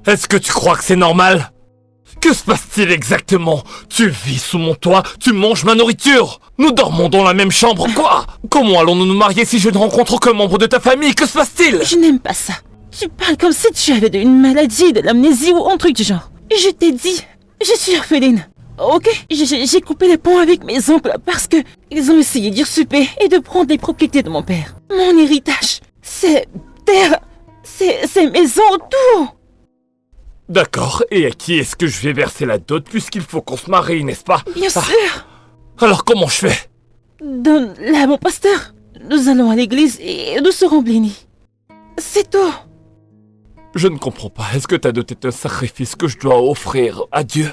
Est-ce que tu crois que c'est normal? Que se passe-t-il exactement? Tu vis sous mon toit, tu manges ma nourriture. Nous dormons dans la même chambre, quoi? Comment allons-nous nous marier si je ne rencontre aucun membre de ta famille? Que se passe-t-il? Je n'aime pas ça. Tu parles comme si tu avais une maladie, de l'amnésie ou un truc du genre. Je t'ai dit, je suis orpheline. Ok, j'ai coupé les ponts avec mes oncles parce que ils ont essayé d'usurper et de prendre les propriétés de mon père. Mon héritage, c'est terre, c'est maison, tout. D'accord, et à qui est-ce que je vais verser la dot puisqu'il faut qu'on se marie, n'est-ce pas? Bien sûr. Alors comment je fais? Donne-la à mon pasteur. Nous allons à l'église et nous serons bénis. C'est tout. Je ne comprends pas, est-ce que ta dot est un sacrifice que je dois offrir à Dieu?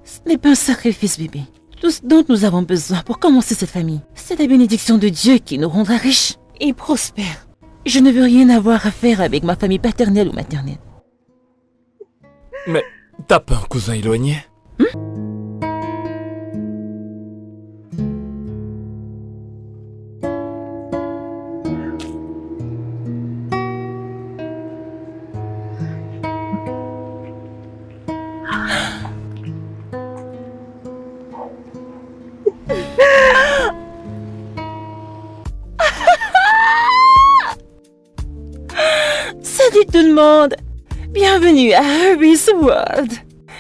Ce n'est pas un sacrifice, bébé. Tout ce dont nous avons besoin pour commencer cette famille, c'est la bénédiction de Dieu qui nous rendra riches et prospères. Je ne veux rien avoir à faire avec ma famille paternelle ou maternelle. Mais t'as pas un cousin éloigné? Salut tout le monde! Bienvenue à Herbie's World.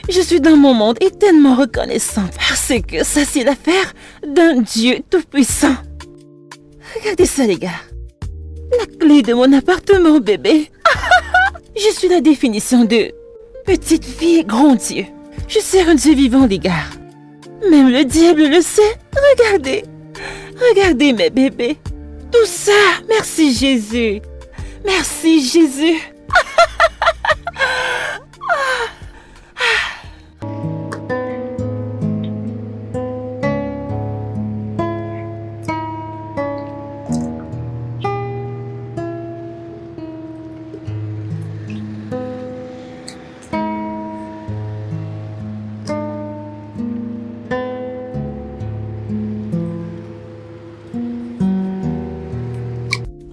Je suis dans mon monde et tellement reconnaissante parce que ça c'est l'affaire d'un Dieu tout-puissant. Regardez ça les gars. La clé de mon appartement bébé. Je suis la définition de petite fille grand Dieu. Je sers un Dieu vivant les gars. Même le diable le sait. Regardez. Regardez mes bébés. Tout ça, merci Jésus. Merci Jésus.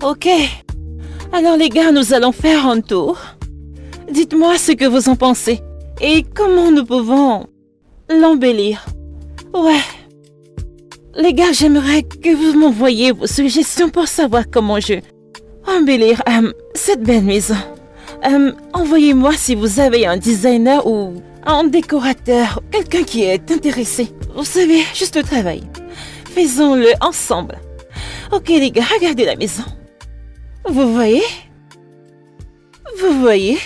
Ok. Alors les gars, nous allons faire un tour. Dites-moi ce que vous en pensez. Et comment nous pouvons l'embellir. Ouais. Les gars, j'aimerais que vous m'envoyiez vos suggestions pour savoir comment je embellir cette belle maison. Envoyez-moi si vous avez un designer ou un décorateur, quelqu'un qui est intéressé. Vous savez, juste le travail. Faisons-le ensemble. Ok les gars, regardez la maison. Vous voyez? Vous voyez?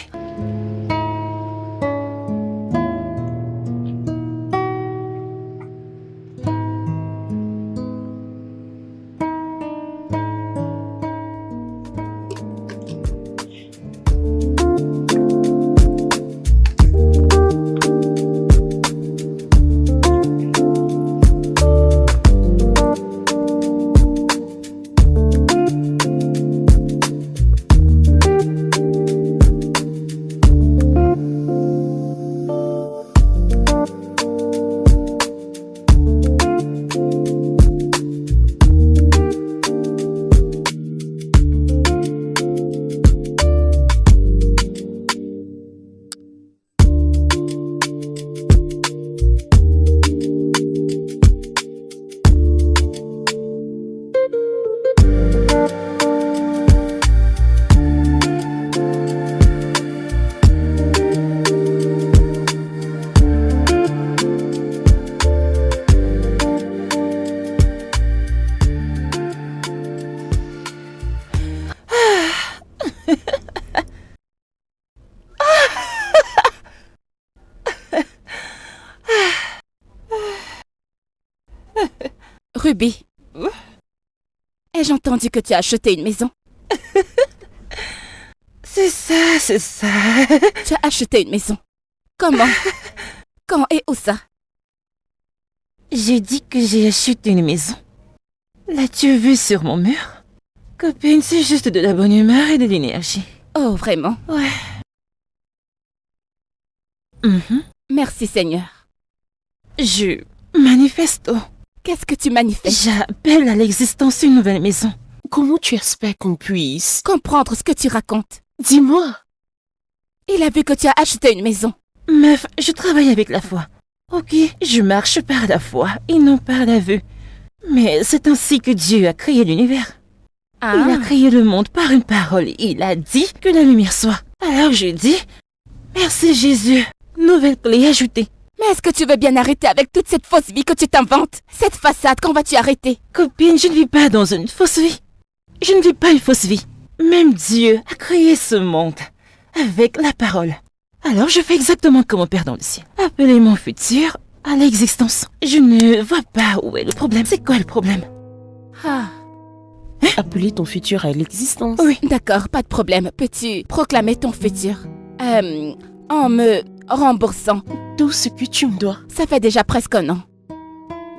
Ruby, ai-je entendu que tu as acheté une maison? C'est ça, c'est ça. Tu as acheté une maison. Comment? Quand et où ça? J'ai dit que j'ai acheté une maison. L'as-tu vu sur mon mur? Copine, c'est juste de la bonne humeur et de l'énergie. Oh, vraiment? Ouais. Merci, Seigneur. Je manifesto. Qu'est-ce que tu manifestes? J'appelle à l'existence une nouvelle maison. Comment tu espères qu'on puisse Comprendre ce que tu racontes. Dis-moi. Il a vu que tu as acheté une maison. Meuf, je travaille avec la foi. Ok, je marche par la foi et non par la vue. Mais c'est ainsi que Dieu a créé l'univers. Ah. Il a créé le monde par une parole. Il a dit que la lumière soit. Alors je dis, merci Jésus. Nouvelle clé ajoutée. Mais est-ce que tu veux bien arrêter avec toute cette fausse vie que tu t'inventes? Cette façade, quand vas-tu arrêter? Copine, je ne vis pas dans une fausse vie. Je ne vis pas une fausse vie. Même Dieu a créé ce monde avec la parole. Alors je fais exactement comme mon Père dans le ciel. Appeler mon futur à l'existence. Je ne vois pas où est le problème. C'est quoi le problème? Ah. Appeler ton futur à l'existence. Oui. D'accord, pas de problème. Peux-tu proclamer ton futur? En me remboursant. Tout ce que tu me dois. Ça fait déjà presque un an.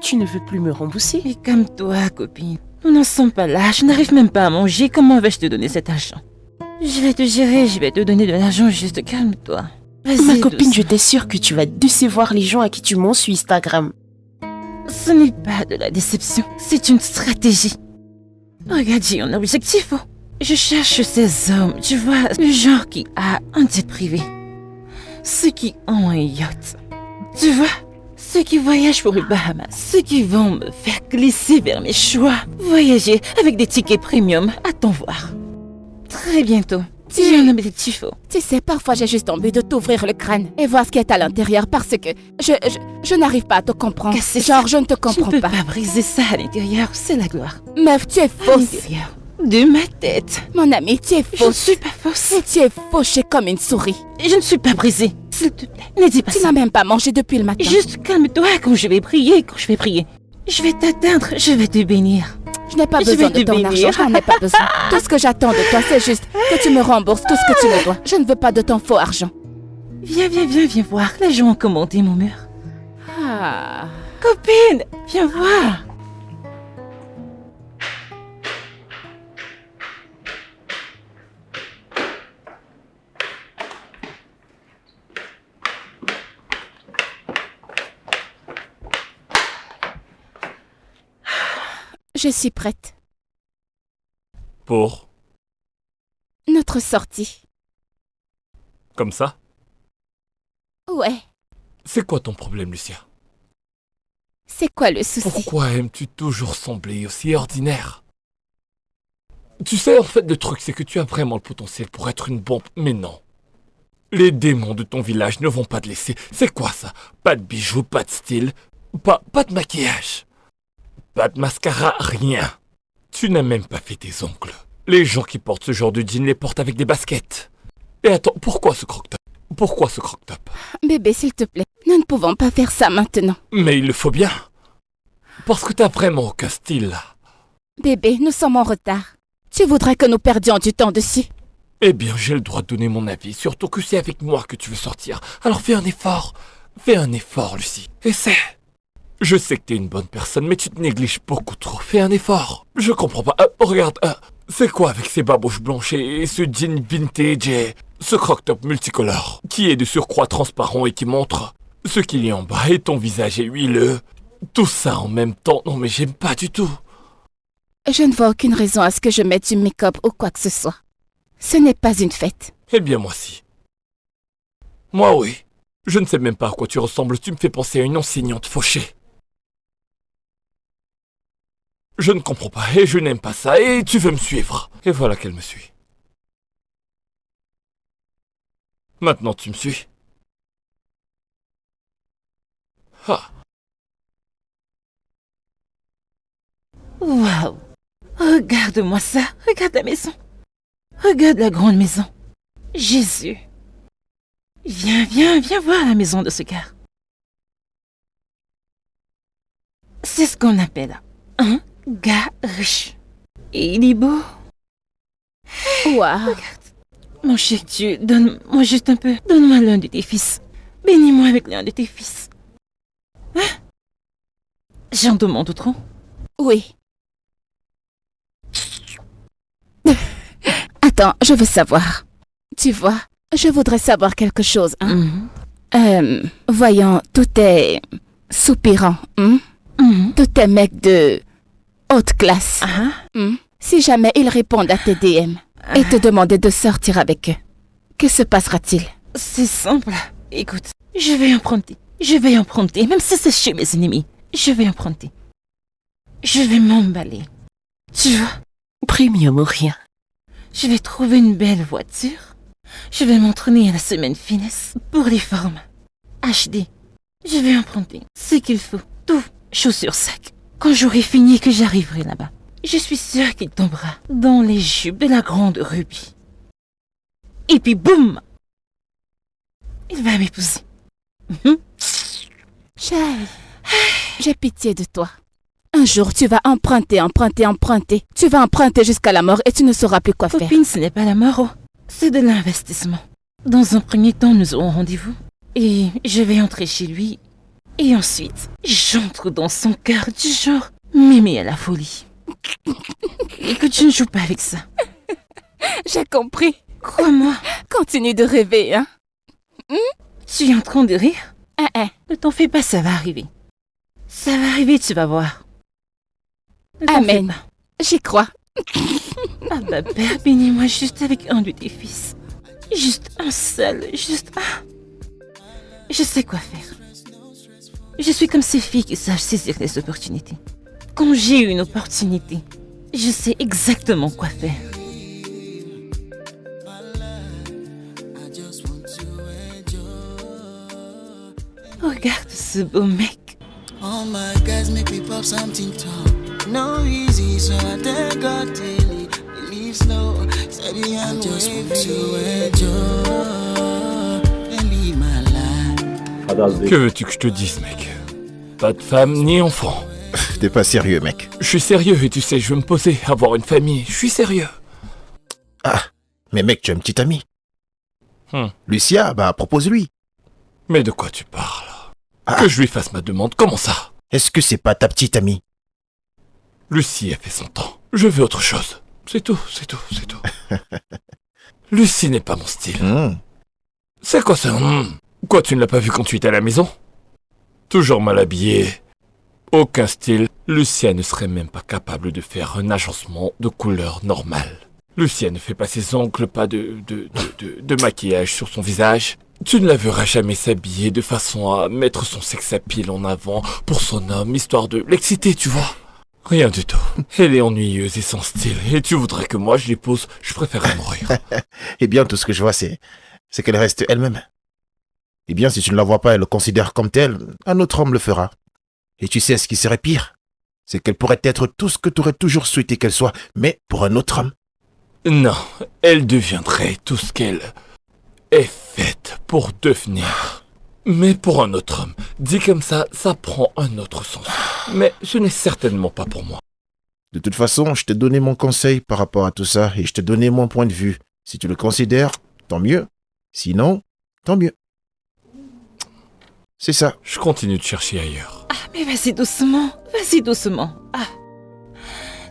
Tu ne veux plus me rembourser? Et comme toi, copine. Nous n'en sommes pas là. Je n'arrive même pas à manger. Comment vais-je te donner cet argent? Je vais te gérer. Je vais te donner de l'argent. Juste calme-toi. Vas-y, Ma copine, douce. je t'assure que tu vas décevoir les gens à qui tu mens sur Instagram. Ce n'est pas de la déception. C'est une stratégie. Regarde, j'ai un objectif. Oh. Je cherche ces hommes. Tu vois, le genre qui a un jet privé. Ceux qui ont un yacht. Tu vois, ceux qui voyagent pour les Bahamas. Ceux qui vont me faire glisser vers mes choix. Voyager avec des tickets premium. Attends voir. Très bientôt. J'ai un objectif. Oh. Tu sais, parfois j'ai juste envie de t'ouvrir le crâne et voir ce qu'il y a à l'intérieur parce que je n'arrive pas à te comprendre. Casser ça. Genre, je ne te Je comprends ne peux pas. pas briser ça à l'intérieur. C'est la gloire. Meuf, tu es À fausse. l'intérieur de ma tête. Mon ami, tu es Je ne fausse. suis pas fausse. Et tu es fauchée comme une souris. Je ne suis pas brisée. S'il te plaît, ne dis pas Tu ça. n'as même pas mangé depuis le matin. Juste calme-toi quand je vais prier, Je vais t'atteindre, je vais te bénir. Je n'ai pas Je besoin vais de te ton bénir. argent, j'en ai pas besoin. Tout ce que j'attends de toi, c'est juste que tu me rembourses tout ce que tu me dois. Je ne veux pas de ton faux argent. Viens voir. Les gens ont commenté mon mur. Ah. Copine, viens voir. Je suis prête. Pour? Notre sortie. Comme ça? Ouais. C'est quoi ton problème, Lucia? C'est quoi le souci? Pourquoi aimes-tu toujours sembler aussi ordinaire? Tu sais, en fait, le truc, c'est que tu as vraiment le potentiel pour être une bombe, mais non. Les démons de ton village ne vont pas te laisser. C'est quoi ça? Pas de bijoux, pas de style, pas de maquillage. Pas de mascara, rien. Tu n'as même pas fait tes ongles. Les gens qui portent ce genre de jean les portent avec des baskets. Et attends, pourquoi ce croque-top? Pourquoi ce croque-top? Bébé, s'il te plaît, nous ne pouvons pas faire ça maintenant. Mais il le faut bien. Parce que t'as vraiment aucun style, là. Bébé, nous sommes en retard. Tu voudrais que nous perdions du temps dessus? Eh bien, j'ai le droit de donner mon avis, surtout que c'est avec moi que tu veux sortir. Alors fais un effort. Fais un effort, Lucie. Essaie. Je sais que t'es une bonne personne, mais tu te négliges beaucoup trop. Fais un effort. Je comprends pas. Regarde, c'est quoi avec ces babouches blanches et ce jean vintage et ce croque-top multicolore qui est de surcroît transparent et qui montre ce qu'il y a en bas et ton visage est huileux. Tout ça en même temps. Non mais j'aime pas du tout. Je ne vois aucune raison à ce que je mette du make-up ou quoi que ce soit. Ce n'est pas une fête. Eh bien moi si. Moi oui. Je ne sais même pas à quoi tu ressembles. Tu me fais penser à une enseignante fauchée. Je ne comprends pas et je n'aime pas ça et tu veux me suivre. Et voilà qu'elle me suit. Maintenant tu me suis. Ah. Waouh. Regarde-moi ça. Regarde la maison. Regarde la grande maison. Jésus. Viens voir la maison de ce gars. C'est ce qu'on appelle un gars riche. Et il est beau. Waouh. Mon cher Dieu, donne-moi juste un peu. Donne-moi l'un de tes fils. Bénis-moi avec l'un de tes fils. Hein? J'en demande trop. Oui. Attends, je veux savoir. Tu vois, je voudrais savoir quelque chose, hein? Voyons, tout est soupirant, hein? Tout est mec de haute classe. Si jamais ils répondent à tes DM et te demander de sortir avec eux, que se passera-t-il? c'est simple. Écoute, je vais emprunter. Même si c'est chez mes ennemis. Je vais emprunter. Je vais m'emballer. Tu vois? Premium ou rien. Je vais trouver une belle voiture. Je vais m'entraîner à la semaine finesse pour les formes. HD. Je vais emprunter ce qu'il faut. Tout, chaussures sacs. Quand j'aurai fini et que j'arriverai là-bas, je suis sûre qu'il tombera dans les jupes de la grande Ruby. Et puis boum! Il va m'épouser. Chérie, j'ai pitié de toi. Un jour, tu vas emprunter. Tu vas emprunter jusqu'à la mort et tu ne sauras plus quoi faire. Copine, ce n'est pas la mort, c'est de l'investissement. Dans un premier temps, nous aurons rendez-vous. Et je vais entrer chez lui. Et ensuite, j'entre dans son cœur du genre m'aimer à la folie. Écoute, je ne joue pas avec ça. J'ai compris. Crois-moi. Continue de rêver, hein. Tu es en train de rire? Ne t'en fais pas, ça va arriver. Ça va arriver, tu vas voir. Ne t'en fais Amen. pas. J'y crois. Ah bah père, bénis-moi juste avec un de tes fils. Juste un seul, juste un. Je sais quoi faire. Je suis comme ces filles qui savent saisir les opportunités. Quand j'ai une opportunité, je sais exactement quoi faire. Regarde ce beau mec. All my guys make me pop something tough. No easy, so I thank God daily. Believe slow, steady and just want to enjoy and live my life. Que veux-tu que je te dise, mec? Pas de femme ni enfant. T'es pas sérieux, mec. Je suis sérieux et tu sais, je veux me poser, avoir une famille. Je suis sérieux. Ah, mais mec, tu as une petite amie. Hmm. Lucia, bah propose-lui. Mais de quoi tu parles? Ah. Que je lui fasse ma demande, comment ça? Est-ce que c'est pas ta petite amie? Lucie a fait son temps. Je veux autre chose. C'est tout. Lucie n'est pas mon style. C'est quoi ça? Quoi, tu ne l'as pas vu quand tu étais à la maison? Toujours mal habillée. Aucun style. Lucia ne serait même pas capable de faire un agencement de couleur normale. Lucia ne fait pas ses ongles, pas de maquillage sur son visage. Tu ne la verras jamais s'habiller de façon à mettre son sex appeal en avant pour son homme, histoire de l'exciter, tu vois. Rien du tout. Elle est ennuyeuse et sans style. Et tu voudrais que moi je l'épouse, je préférerais mourir. Eh bien, tout ce que je vois, c'est qu'elle reste elle-même. Eh bien, si tu ne la vois pas et le considères comme telle, un autre homme le fera. Et tu sais ce qui serait pire? C'est qu'elle pourrait être tout ce que tu aurais toujours souhaité qu'elle soit, mais pour un autre homme. Non, elle deviendrait tout ce qu'elle est faite pour devenir. Mais pour un autre homme. Dit comme ça prend un autre sens. Mais ce n'est certainement pas pour moi. De toute façon, je t'ai donné mon conseil par rapport à tout ça et je t'ai donné mon point de vue. Si tu le considères, tant mieux. Sinon, tant mieux. C'est ça. Je continue de chercher ailleurs. Ah, mais vas-y doucement. Ah.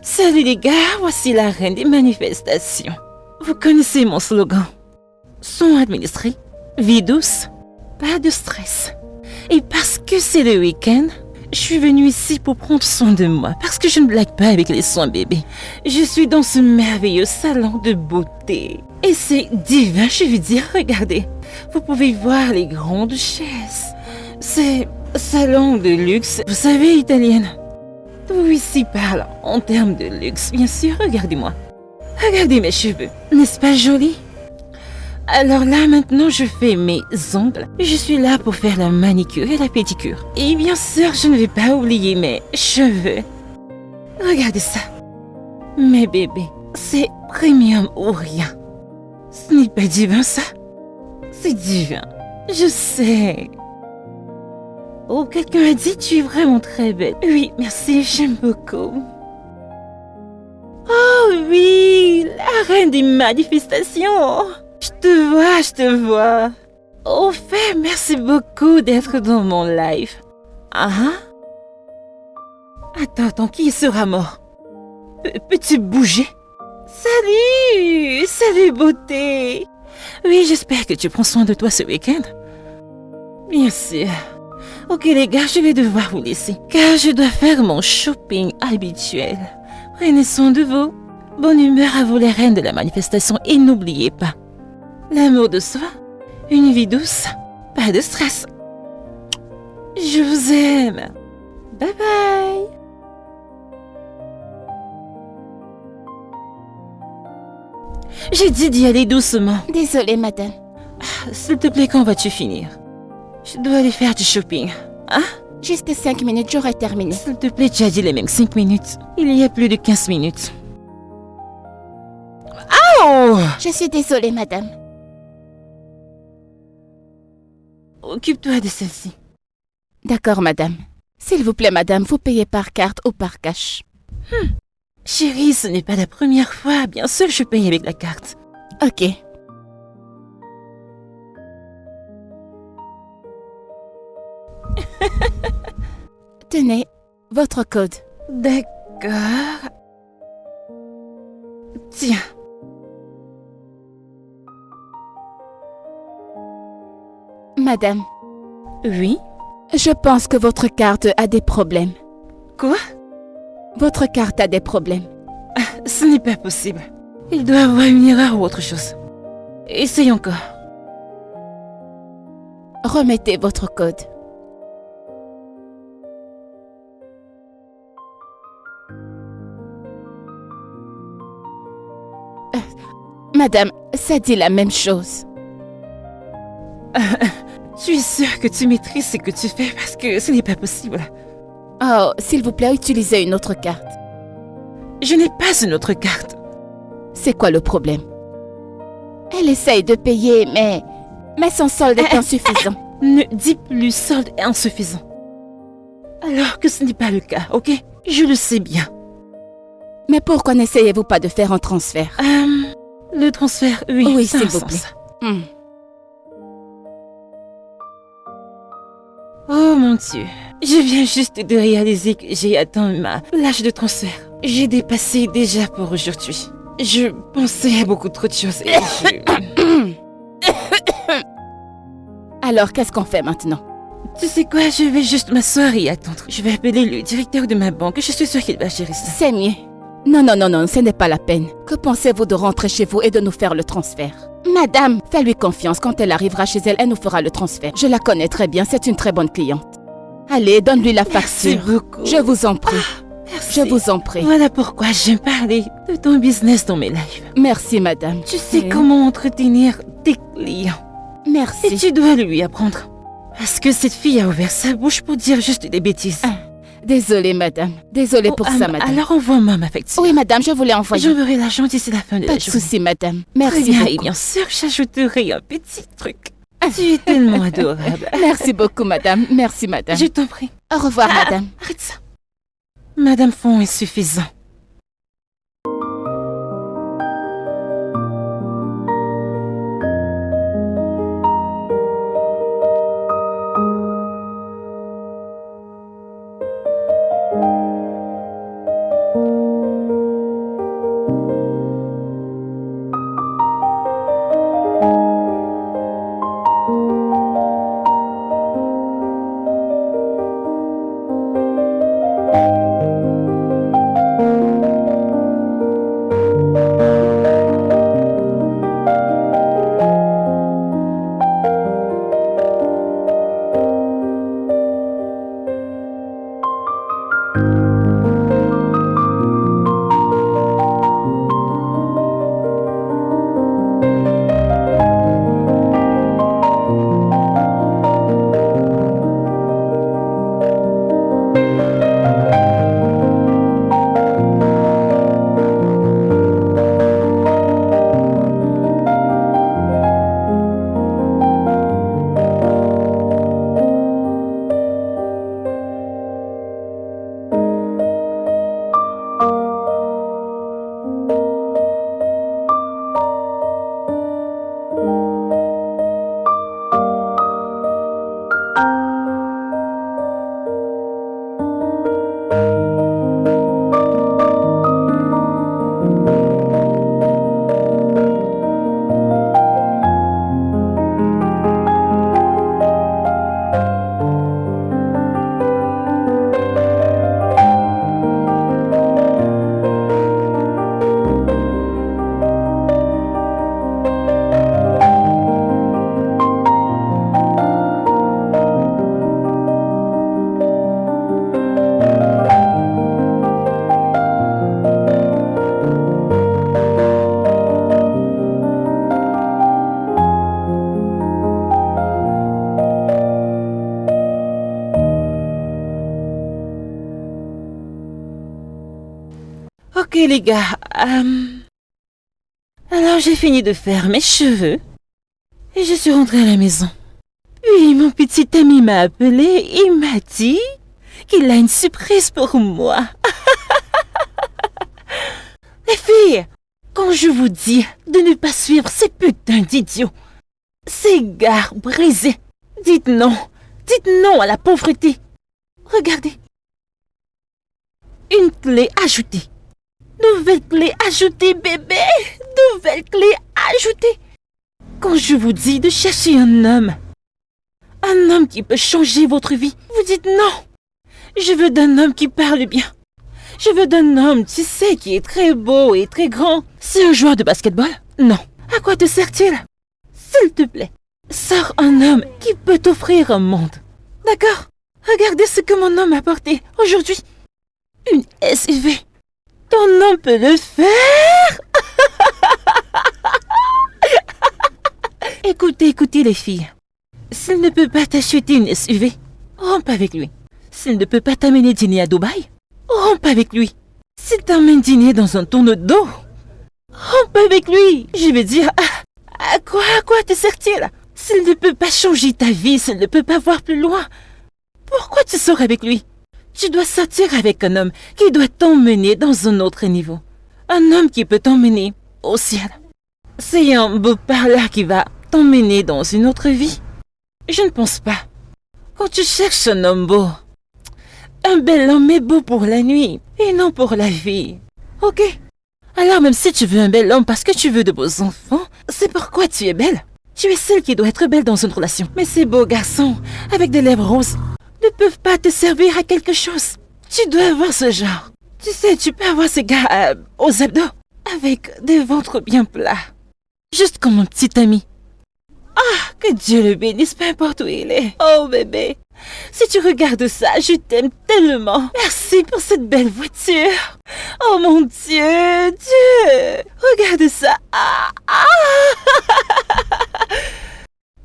Salut les gars, voici la reine des manifestations. Vous connaissez mon slogan. Son administré, vie douce, pas de stress. Et parce que c'est le week-end, je suis venue ici pour prendre soin de moi. Parce que je ne blague pas avec les soins bébés. Je suis dans ce merveilleux salon de beauté. Et c'est divin, je veux dire, regardez. Vous pouvez voir les grandes chaises. C'est salon de luxe, vous savez, italienne. Tout ici parle en termes de luxe, bien sûr, regardez-moi. Regardez mes cheveux, n'est-ce pas joli? Alors là, maintenant, je fais mes ongles. Je suis là pour faire la manicure et la pédicure. Et bien sûr, je ne vais pas oublier mes cheveux. Regardez ça. Mes bébés, c'est premium ou rien. Ce n'est pas divin, ça? C'est divin. Je sais. Oh, quelqu'un a dit tu es vraiment très belle. Oui, merci, j'aime beaucoup. Oh oui, la reine des manifestations. Je te vois. Au fait, merci beaucoup d'être dans mon live. Ah? Attends, qui sera mort? Peux-tu bouger? Salut beauté. Oui, j'espère que tu prends soin de toi ce week-end. Bien sûr. Ok les gars, je vais devoir vous laisser, car je dois faire mon shopping habituel. Prenez soin de vous. Bonne humeur à vous les reines de la manifestation et n'oubliez pas, l'amour de soi Une vie douce, pas de stress. Je vous aime. Bye bye. J'ai dit d'y aller doucement. Désolée, madame. S'il te plaît, quand vas-tu finir? Je dois aller faire du shopping. Hein? Juste 5 minutes, j'aurai terminé. S'il te plaît, tu as dit les mêmes 5 minutes. Il y a plus de 15 minutes. Oh! Je suis désolée, madame. Occupe-toi de celle-ci. D'accord, madame. S'il vous plaît, madame, vous payez par carte ou par cash. Chérie, ce n'est pas la première fois. Bien sûr, je paye avec la carte. Ok. Tenez, votre code. D'accord. Tiens. Madame, Oui? je pense que votre carte a des problèmes. Quoi? Votre carte a des problèmes. Ce n'est pas possible. Il doit y avoir une erreur ou autre chose. Essaye encore. Remettez votre code. Madame, ça dit la même chose. Tu es sûre que tu maîtrises ce que tu fais parce que ce n'est pas possible. Oh, s'il vous plaît, utilisez une autre carte. Je n'ai pas une autre carte. C'est quoi le problème? Elle essaye de payer, mais son solde est insuffisant. Ne dis plus solde est insuffisant. Alors que ce n'est pas le cas, ok? Je le sais bien. Mais pourquoi n'essayez-vous pas de faire un transfert? Le transfert, oui, Oui, ça a s'il un vous sens. plaît. Oh mon Dieu. Je viens juste de réaliser que j'ai atteint ma plage de transfert. J'ai dépassé déjà pour aujourd'hui. Je pensais à beaucoup trop de choses et je... Alors, qu'est-ce qu'on fait maintenant? Tu sais quoi, je vais juste m'asseoir et attendre. Je vais appeler le directeur de ma banque. Je suis sûre qu'il va gérer ça. C'est mieux. Non, ce n'est pas la peine. Que pensez-vous de rentrer chez vous et de nous faire le transfert? Madame, fais-lui confiance. Quand elle arrivera chez elle, elle nous fera le transfert. Je la connais très bien, c'est une très bonne cliente. Allez, donne-lui la Merci facture. beaucoup. Je vous en prie. Merci. Je vous en prie. Voilà pourquoi j'aime parler de ton business dans mes lives. Merci, madame. Tu sais Oui. comment entretenir tes clients. Et Merci. tu dois lui apprendre. Parce que cette fille a ouvert sa bouche pour dire juste des bêtises. Désolée, madame. Désolée pour ça, madame. Alors envoie-moi ma facture. Oui, madame, je vous l'ai envoyé. J'enverrai l'argent d'ici la fin de Pas la de journée. souci, madame. Très Merci bien, et beaucoup. bien sûr, j'ajouterai un petit truc. Tu es tellement adorable. Merci beaucoup, madame. Merci, madame. Je t'en prie. Au revoir, madame. Arrête ça. Madame Font est suffisant. Ok les gars, alors j'ai fini de faire mes cheveux et je suis rentrée à la maison. Puis mon petit ami m'a appelé, il m'a dit qu'il a une surprise pour moi. Les filles, quand je vous dis de ne pas suivre ces putains d'idiots, ces gars brisés, dites non à la pauvreté. Regardez, une clé ajoutée. Nouvelle clé ajoutée, bébé. Nouvelle clé ajoutée. Quand je vous dis de chercher un homme qui peut changer votre vie, vous dites non. Je veux d'un homme qui parle bien. Je veux d'un homme, tu sais, qui est très beau et très grand. C'est un joueur de basketball? Non. À quoi te sert-il? S'il te plaît, sors un homme qui peut t'offrir un monde. D'accord? Regardez ce que mon homme a apporté aujourd'hui. Une SUV. Ton homme peut le faire. Écoutez les filles. S'il ne peut pas t'acheter une SUV, rompe avec lui. S'il ne peut pas t'amener dîner à Dubaï, rompe avec lui. S'il t'emmène dîner dans un tourneau d'eau, rompe avec lui. Je veux dire, à quoi te sert-il? S'il ne peut pas changer ta vie, s'il ne peut pas voir plus loin, pourquoi tu sors avec lui? Tu dois sortir avec un homme qui doit t'emmener dans un autre niveau. Un homme qui peut t'emmener au ciel. C'est un beau parleur qui va t'emmener dans une autre vie. Je ne pense pas. Quand tu cherches un homme beau, un bel homme est beau pour la nuit et non pour la vie. Ok? Alors même si tu veux un bel homme parce que tu veux de beaux enfants, c'est pourquoi tu es belle. Tu es celle qui doit être belle dans une relation. Mais ces beaux garçons avec des lèvres roses ne peuvent pas te servir à quelque chose. Tu dois avoir ce genre. Tu sais, tu peux avoir ces gars aux abdos avec des ventres bien plats. Juste comme mon petit ami. Ah, que Dieu le bénisse, peu importe où il est. Oh bébé, si tu regardes ça, je t'aime tellement. Merci pour cette belle voiture. Oh mon Dieu, regarde ça.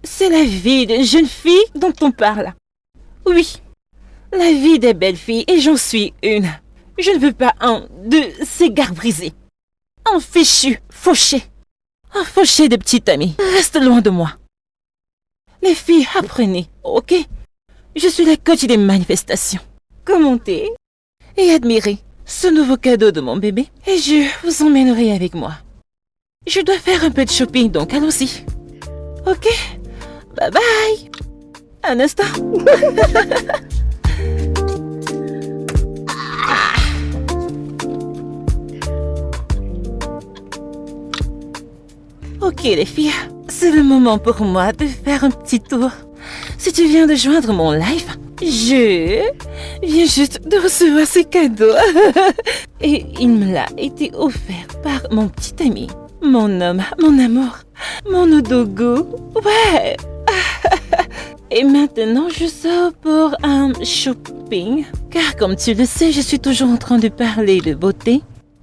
C'est la vie d'une jeune fille dont on parle. Oui, la vie des belles filles, et j'en suis une. Je ne veux pas un de ces gars brisés. Un fichu, fauché. Un fauché de petit ami. Reste loin de moi. Les filles, apprenez, ok? Je suis la coach des manifestations. Commentez et admirez ce nouveau cadeau de mon bébé et je vous emmènerai avec moi. Je dois faire un peu de shopping, donc allons-y. Ok? Bye bye! Un instant. Ok les filles, c'est le moment pour moi de faire un petit tour. Si tu viens de joindre mon live, je viens juste de recevoir ce cadeau. Et il me l'a été offert par mon petit ami, mon homme, mon amour, mon odogo. Ouais. Et maintenant, je sors pour un shopping. Car comme tu le sais, je suis toujours en train de parler de beauté.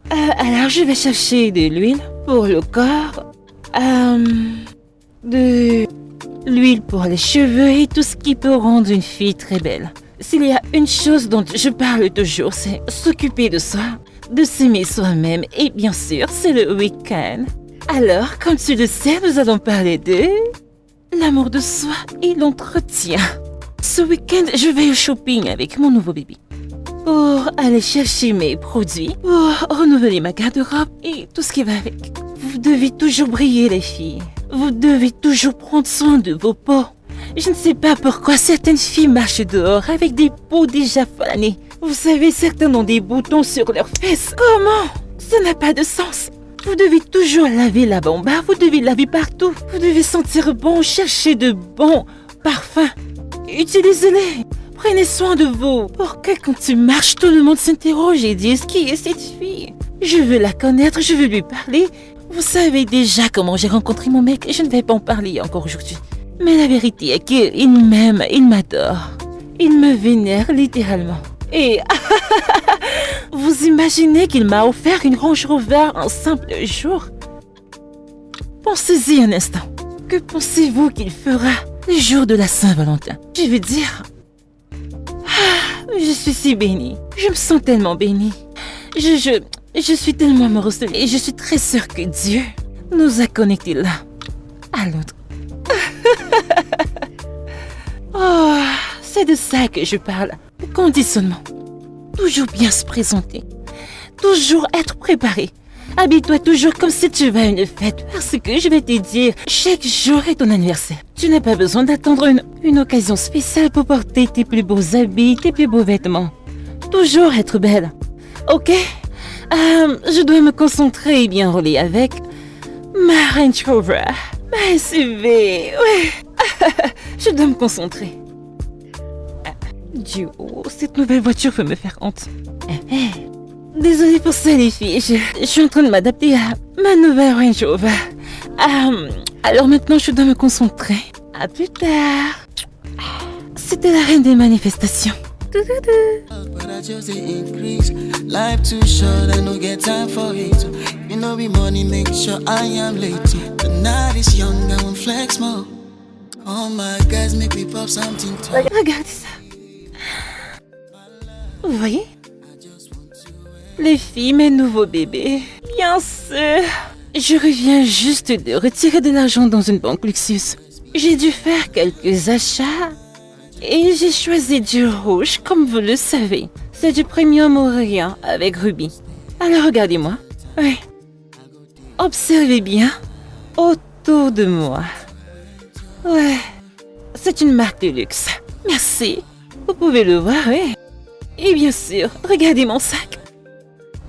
Alors, je vais chercher de l'huile pour le corps. De l'huile pour les cheveux et tout ce qui peut rendre une fille très belle. S'il y a une chose dont je parle toujours, c'est s'occuper de soi, de s'aimer soi-même et bien sûr, c'est le week-end. Alors, comme tu le sais, nous allons parler de l'amour de soi et l'entretien. Ce week-end, je vais au shopping avec mon nouveau bébé pour aller chercher mes produits, pour renouveler ma garde-robe et tout ce qui va avec. Vous devez toujours briller, les filles. Vous devez toujours prendre soin de vos peaux. Je ne sais pas pourquoi certaines filles marchent dehors avec des peaux déjà fanées. Vous savez, certains ont des boutons sur leurs fesses. Comment? Ça n'a pas de sens. Vous devez toujours laver la bomba, vous devez laver partout. Vous devez sentir bon, chercher de bons parfums. Utilisez-les. Prenez soin de vous. Pour que quand tu marches, tout le monde s'interroge et dise qui est cette fille? Je veux la connaître, je veux lui parler. Vous savez déjà comment j'ai rencontré mon mec et je ne vais pas en parler encore aujourd'hui. Mais la vérité est qu'il m'aime, il m'adore. Il me vénère littéralement. Et vous imaginez qu'il m'a offert une Range Rover un simple jour? Pensez-y un instant. Que pensez-vous qu'il fera le jour de la Saint-Valentin? Je veux dire... je suis si bénie. Je me sens tellement bénie. Je suis tellement amoureuse de lui et je suis très sûre que Dieu nous a connectés l'un à l'autre. Oh, c'est de ça que je parle. Le conditionnement. Toujours bien se présenter. Toujours être préparé. Habille-toi toujours comme si tu vas à une fête. Parce que je vais te dire, chaque jour est ton anniversaire. Tu n'as pas besoin d'attendre une occasion spéciale pour porter tes plus beaux habits, tes plus beaux vêtements. Toujours être belle. Ok? Je dois me concentrer et bien rouler avec ma Range Rover. Ma SUV. Ouais. Je dois me concentrer. Dieu, cette nouvelle voiture peut me faire honte. Désolée pour ça, les filles. Je suis en train de m'adapter à ma nouvelle Range Rover. Alors maintenant, je dois me concentrer. À plus tard. C'était la reine des manifestations. But I just dey increase. Life too short, I no get time for it. You know be money, make sure I am late. The night is young, I won't flex more. Oh my guys, make me pop something too. Regardez ça. Vous voyez? Les filles, mes nouveaux bébés. Bien sûr. Je reviens juste de retirer de l'argent dans une banque luxueuse. J'ai dû faire quelques achats. Et j'ai choisi du rouge, comme vous le savez. C'est du premium Orient avec rubis. Alors regardez-moi. Oui. Observez bien autour de moi. Ouais. C'est une marque de luxe. Merci. Vous pouvez le voir, oui. Et bien sûr, regardez mon sac.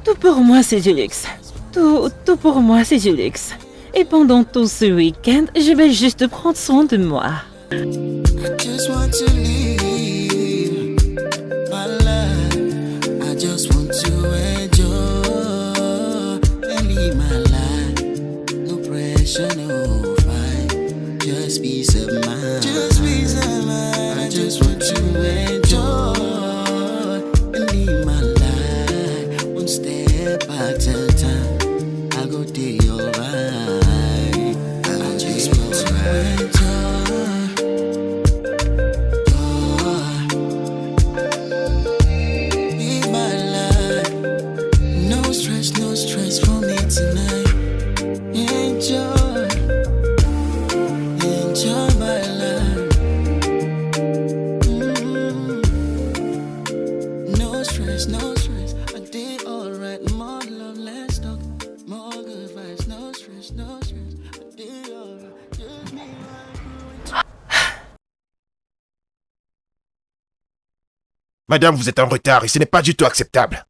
Tout pour moi, c'est du luxe. Tout pour moi, c'est du luxe. Et pendant tout ce week-end, je vais juste prendre soin de moi. I just want to live my life. I just want to enjoy and live my life. No pressure, no fight. Just peace of mind. Just peace of mind. I just want to enjoy and live my life. One step at a time. I go day alright. I just want to enjoy. No stress for me tonight. Enjoy my life. No stress. I did alright. More love, less talk. More good vibes. No stress. I did alright. Just me right. Madame, vous êtes en retard et ce n'est pas du tout acceptable.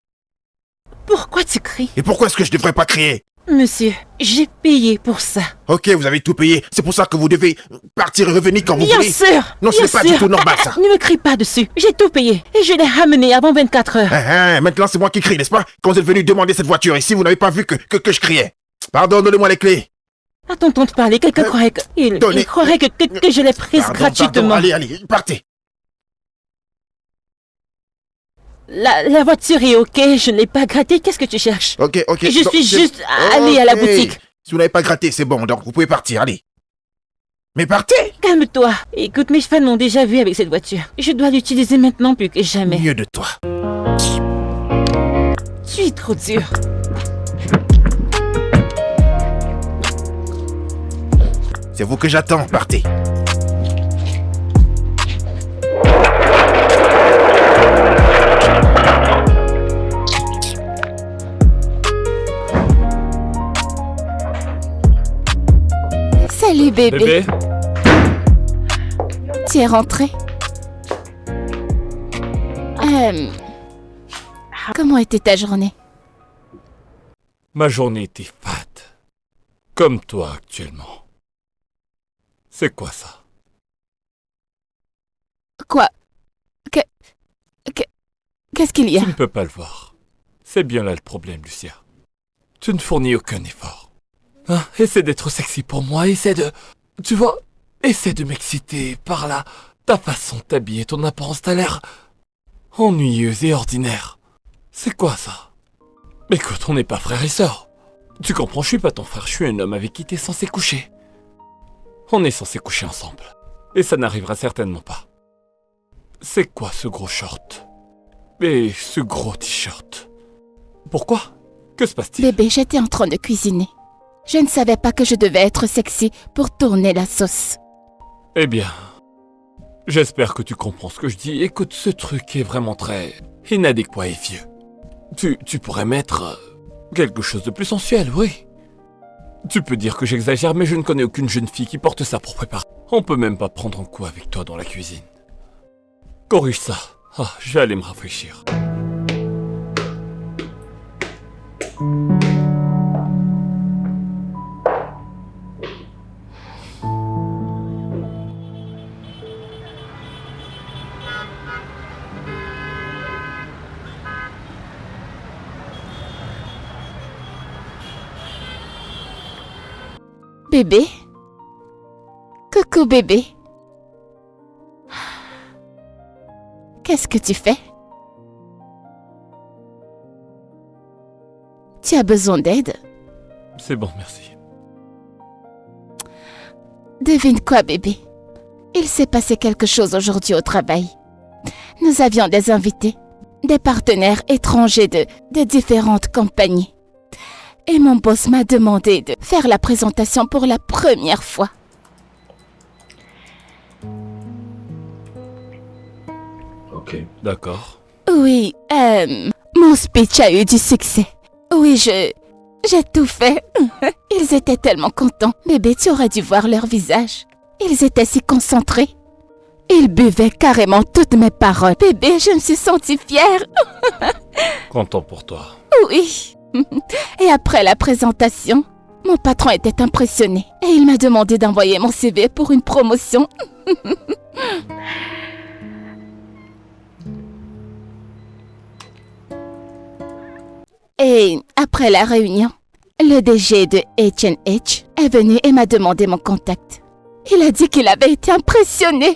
Pourquoi tu cries? Et pourquoi est-ce que je devrais pas crier? Monsieur, j'ai payé pour ça. Ok, vous avez tout payé. C'est pour ça que vous devez partir et revenir quand vous Bien voulez. sûr. Non, ce bien n'est pas sûr. du tout normal, ça. Ne me crie pas dessus. J'ai tout payé. Et je l'ai ramené avant 24 heures. Maintenant, c'est moi qui crie, n'est-ce pas? Quand vous êtes venu demander cette voiture ici, vous n'avez pas vu que je criais. Pardon, donnez-moi les clés. À ton ton de parler, quelqu'un croirait que... Il croirait que je l'ai prise gratuitement. Pardon, allez, partez. La voiture est ok, je ne l'ai pas grattée. Qu'est-ce que tu cherches? Ok. Je donc, suis c'est- juste allée à la Ok. boutique. Si vous n'avez pas gratté, c'est bon, donc vous pouvez partir, allez. Mais partez! Calme-toi. Écoute, mes fans m'ont déjà vu avec cette voiture. Je dois l'utiliser maintenant plus que jamais. Mieux de toi. Tu es trop dur. C'est vous que j'attends, partez. Salut bébé. Bébé, Tu es rentré? Comment était ta journée? ma journée était fat. Comme toi actuellement. C'est quoi ça? Quoi? Qu'est-ce qu'il y a? Tu ne peux pas le voir. C'est bien là le problème, Lucia. Tu ne fournis aucun effort. Hein? Essaie d'être sexy pour moi, essaie de... Tu vois? Essaie de m'exciter par là. Ta façon de t'habiller, ton apparence, t'as l'air... ennuyeuse et ordinaire. C'est quoi ça? Écoute, on n'est pas frères et sœurs. Tu comprends, je suis pas ton frère, je suis un homme avec qui t'es censé coucher. On est censé coucher ensemble. Et ça n'arrivera certainement pas. C'est quoi ce gros short? Et ce gros t-shirt? Pourquoi? Que se passe-t-il? Bébé, j'étais en train de cuisiner. Je ne savais pas que je devais être sexy pour tourner la sauce. Eh bien, j'espère que tu comprends ce que je dis. Écoute, ce truc est vraiment très inadéquat et vieux. Tu pourrais mettre quelque chose de plus sensuel, oui. Tu peux dire que j'exagère, mais je ne connais aucune jeune fille qui porte ça pour préparer. On peut même pas prendre un coup avec toi dans la cuisine. Corrige ça. Ah, je vais aller me rafraîchir. Bébé? Coucou bébé. Qu'est-ce que tu fais? Tu as besoin d'aide? C'est bon, merci. Devine quoi bébé? Il s'est passé quelque chose aujourd'hui au travail. Nous avions des invités, des partenaires étrangers de différentes compagnies. Et mon boss m'a demandé de faire la présentation pour la première fois. Ok, d'accord. Oui, mon speech a eu du succès. Oui, j'ai tout fait. Ils étaient tellement contents. Bébé, tu aurais dû voir leur visage. Ils étaient si concentrés. Ils buvaient carrément toutes mes paroles. Bébé, je me suis sentie fière. Content pour toi. Oui. Et après la présentation, mon patron était impressionné. Et il m'a demandé d'envoyer mon CV pour une promotion. Et après la réunion, le DG de H&H est venu et m'a demandé mon contact. Il a dit qu'il avait été impressionné.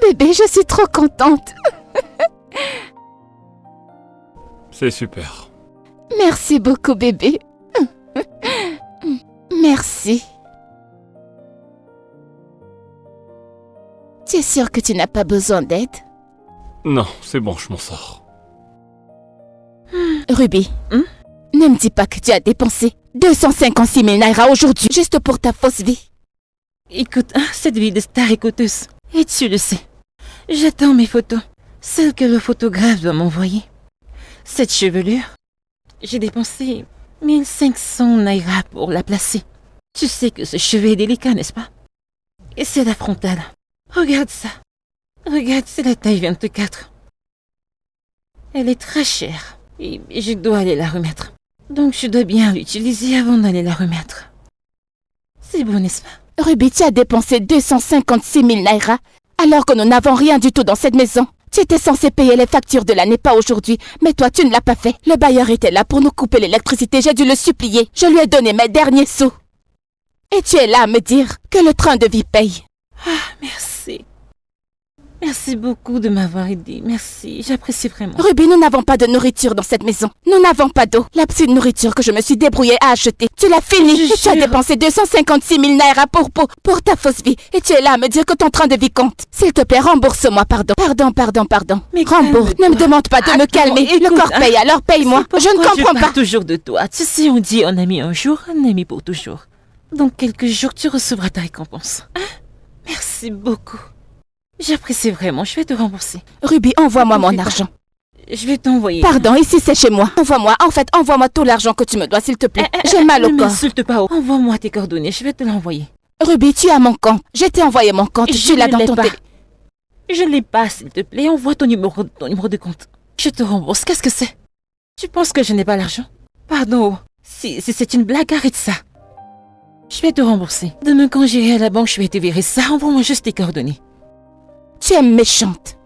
Bébé, je suis trop contente. C'est super. Merci beaucoup, bébé. Merci. Tu es sûr que tu n'as pas besoin d'aide? Non, c'est bon, je m'en sors. Ruby, ne me dis pas que tu as dépensé 256 000 naira aujourd'hui juste pour ta fausse vie. Écoute, cette vie de star est coûteuse. Et tu le sais. J'attends mes photos. Celles que le photographe doit m'envoyer. Cette chevelure, j'ai dépensé 1500 naira pour la placer. Tu sais que ce cheveu est délicat, n'est-ce pas? Et c'est la frontale. Regarde ça. Regarde, c'est la taille 24. Elle est très chère. Et je dois aller la remettre. Donc je dois bien l'utiliser avant d'aller la remettre. C'est bon, n'est-ce pas? Ruby, tu as dépensé 256 000 naira alors que nous n'avons rien du tout dans cette maison. Tu étais censé payer les factures de l'année, pas aujourd'hui. Mais toi, tu ne l'as pas fait. Le bailleur était là pour nous couper l'électricité. J'ai dû le supplier. Je lui ai donné mes derniers sous. Et tu es là à me dire que le train de vie paye. Ah, merci. Merci beaucoup de m'avoir aidé. Merci, j'apprécie vraiment. Ruby, nous n'avons pas de nourriture dans cette maison. Nous n'avons pas d'eau. La petite nourriture que je me suis débrouillée à acheter, tu l'as finie. Et tu as dépensé 256 000 naira pour ta fausse vie. Et tu es là à me dire que ton train de vie compte. S'il te plaît, rembourse-moi, pardon. Pardon. Mais rembourse. Ne me demande pas de me calmer. Le corps paye, alors paye-moi. Je ne comprends pas. Toujours de toi. Tu sais, on dit un ami un jour, un ami pour toujours. Dans quelques jours, tu recevras ta récompense. Hein? Merci beaucoup. J'apprécie vraiment, je vais te rembourser. Ruby, envoie-moi mon argent. Je vais t'envoyer. Pardon, ici c'est chez moi. Envoie-moi tout l'argent que tu me dois, s'il te plaît. J'ai mal au corps. Ne m'insulte pas. Envoie-moi tes coordonnées, je vais te l'envoyer. Ruby, tu as mon compte. Je t'ai envoyé mon compte. Tu l'as dans ton téléphone. Je ne l'ai pas, s'il te plaît. Envoie ton numéro de compte. Je te rembourse. Qu'est-ce que c'est? Tu penses que je n'ai pas l'argent? Pardon. Si c'est une blague, arrête ça. Je vais te rembourser. Demain, quand j'irai à la banque, je vais te virer ça. Envoie-moi juste tes coordonnées. Tu es méchante.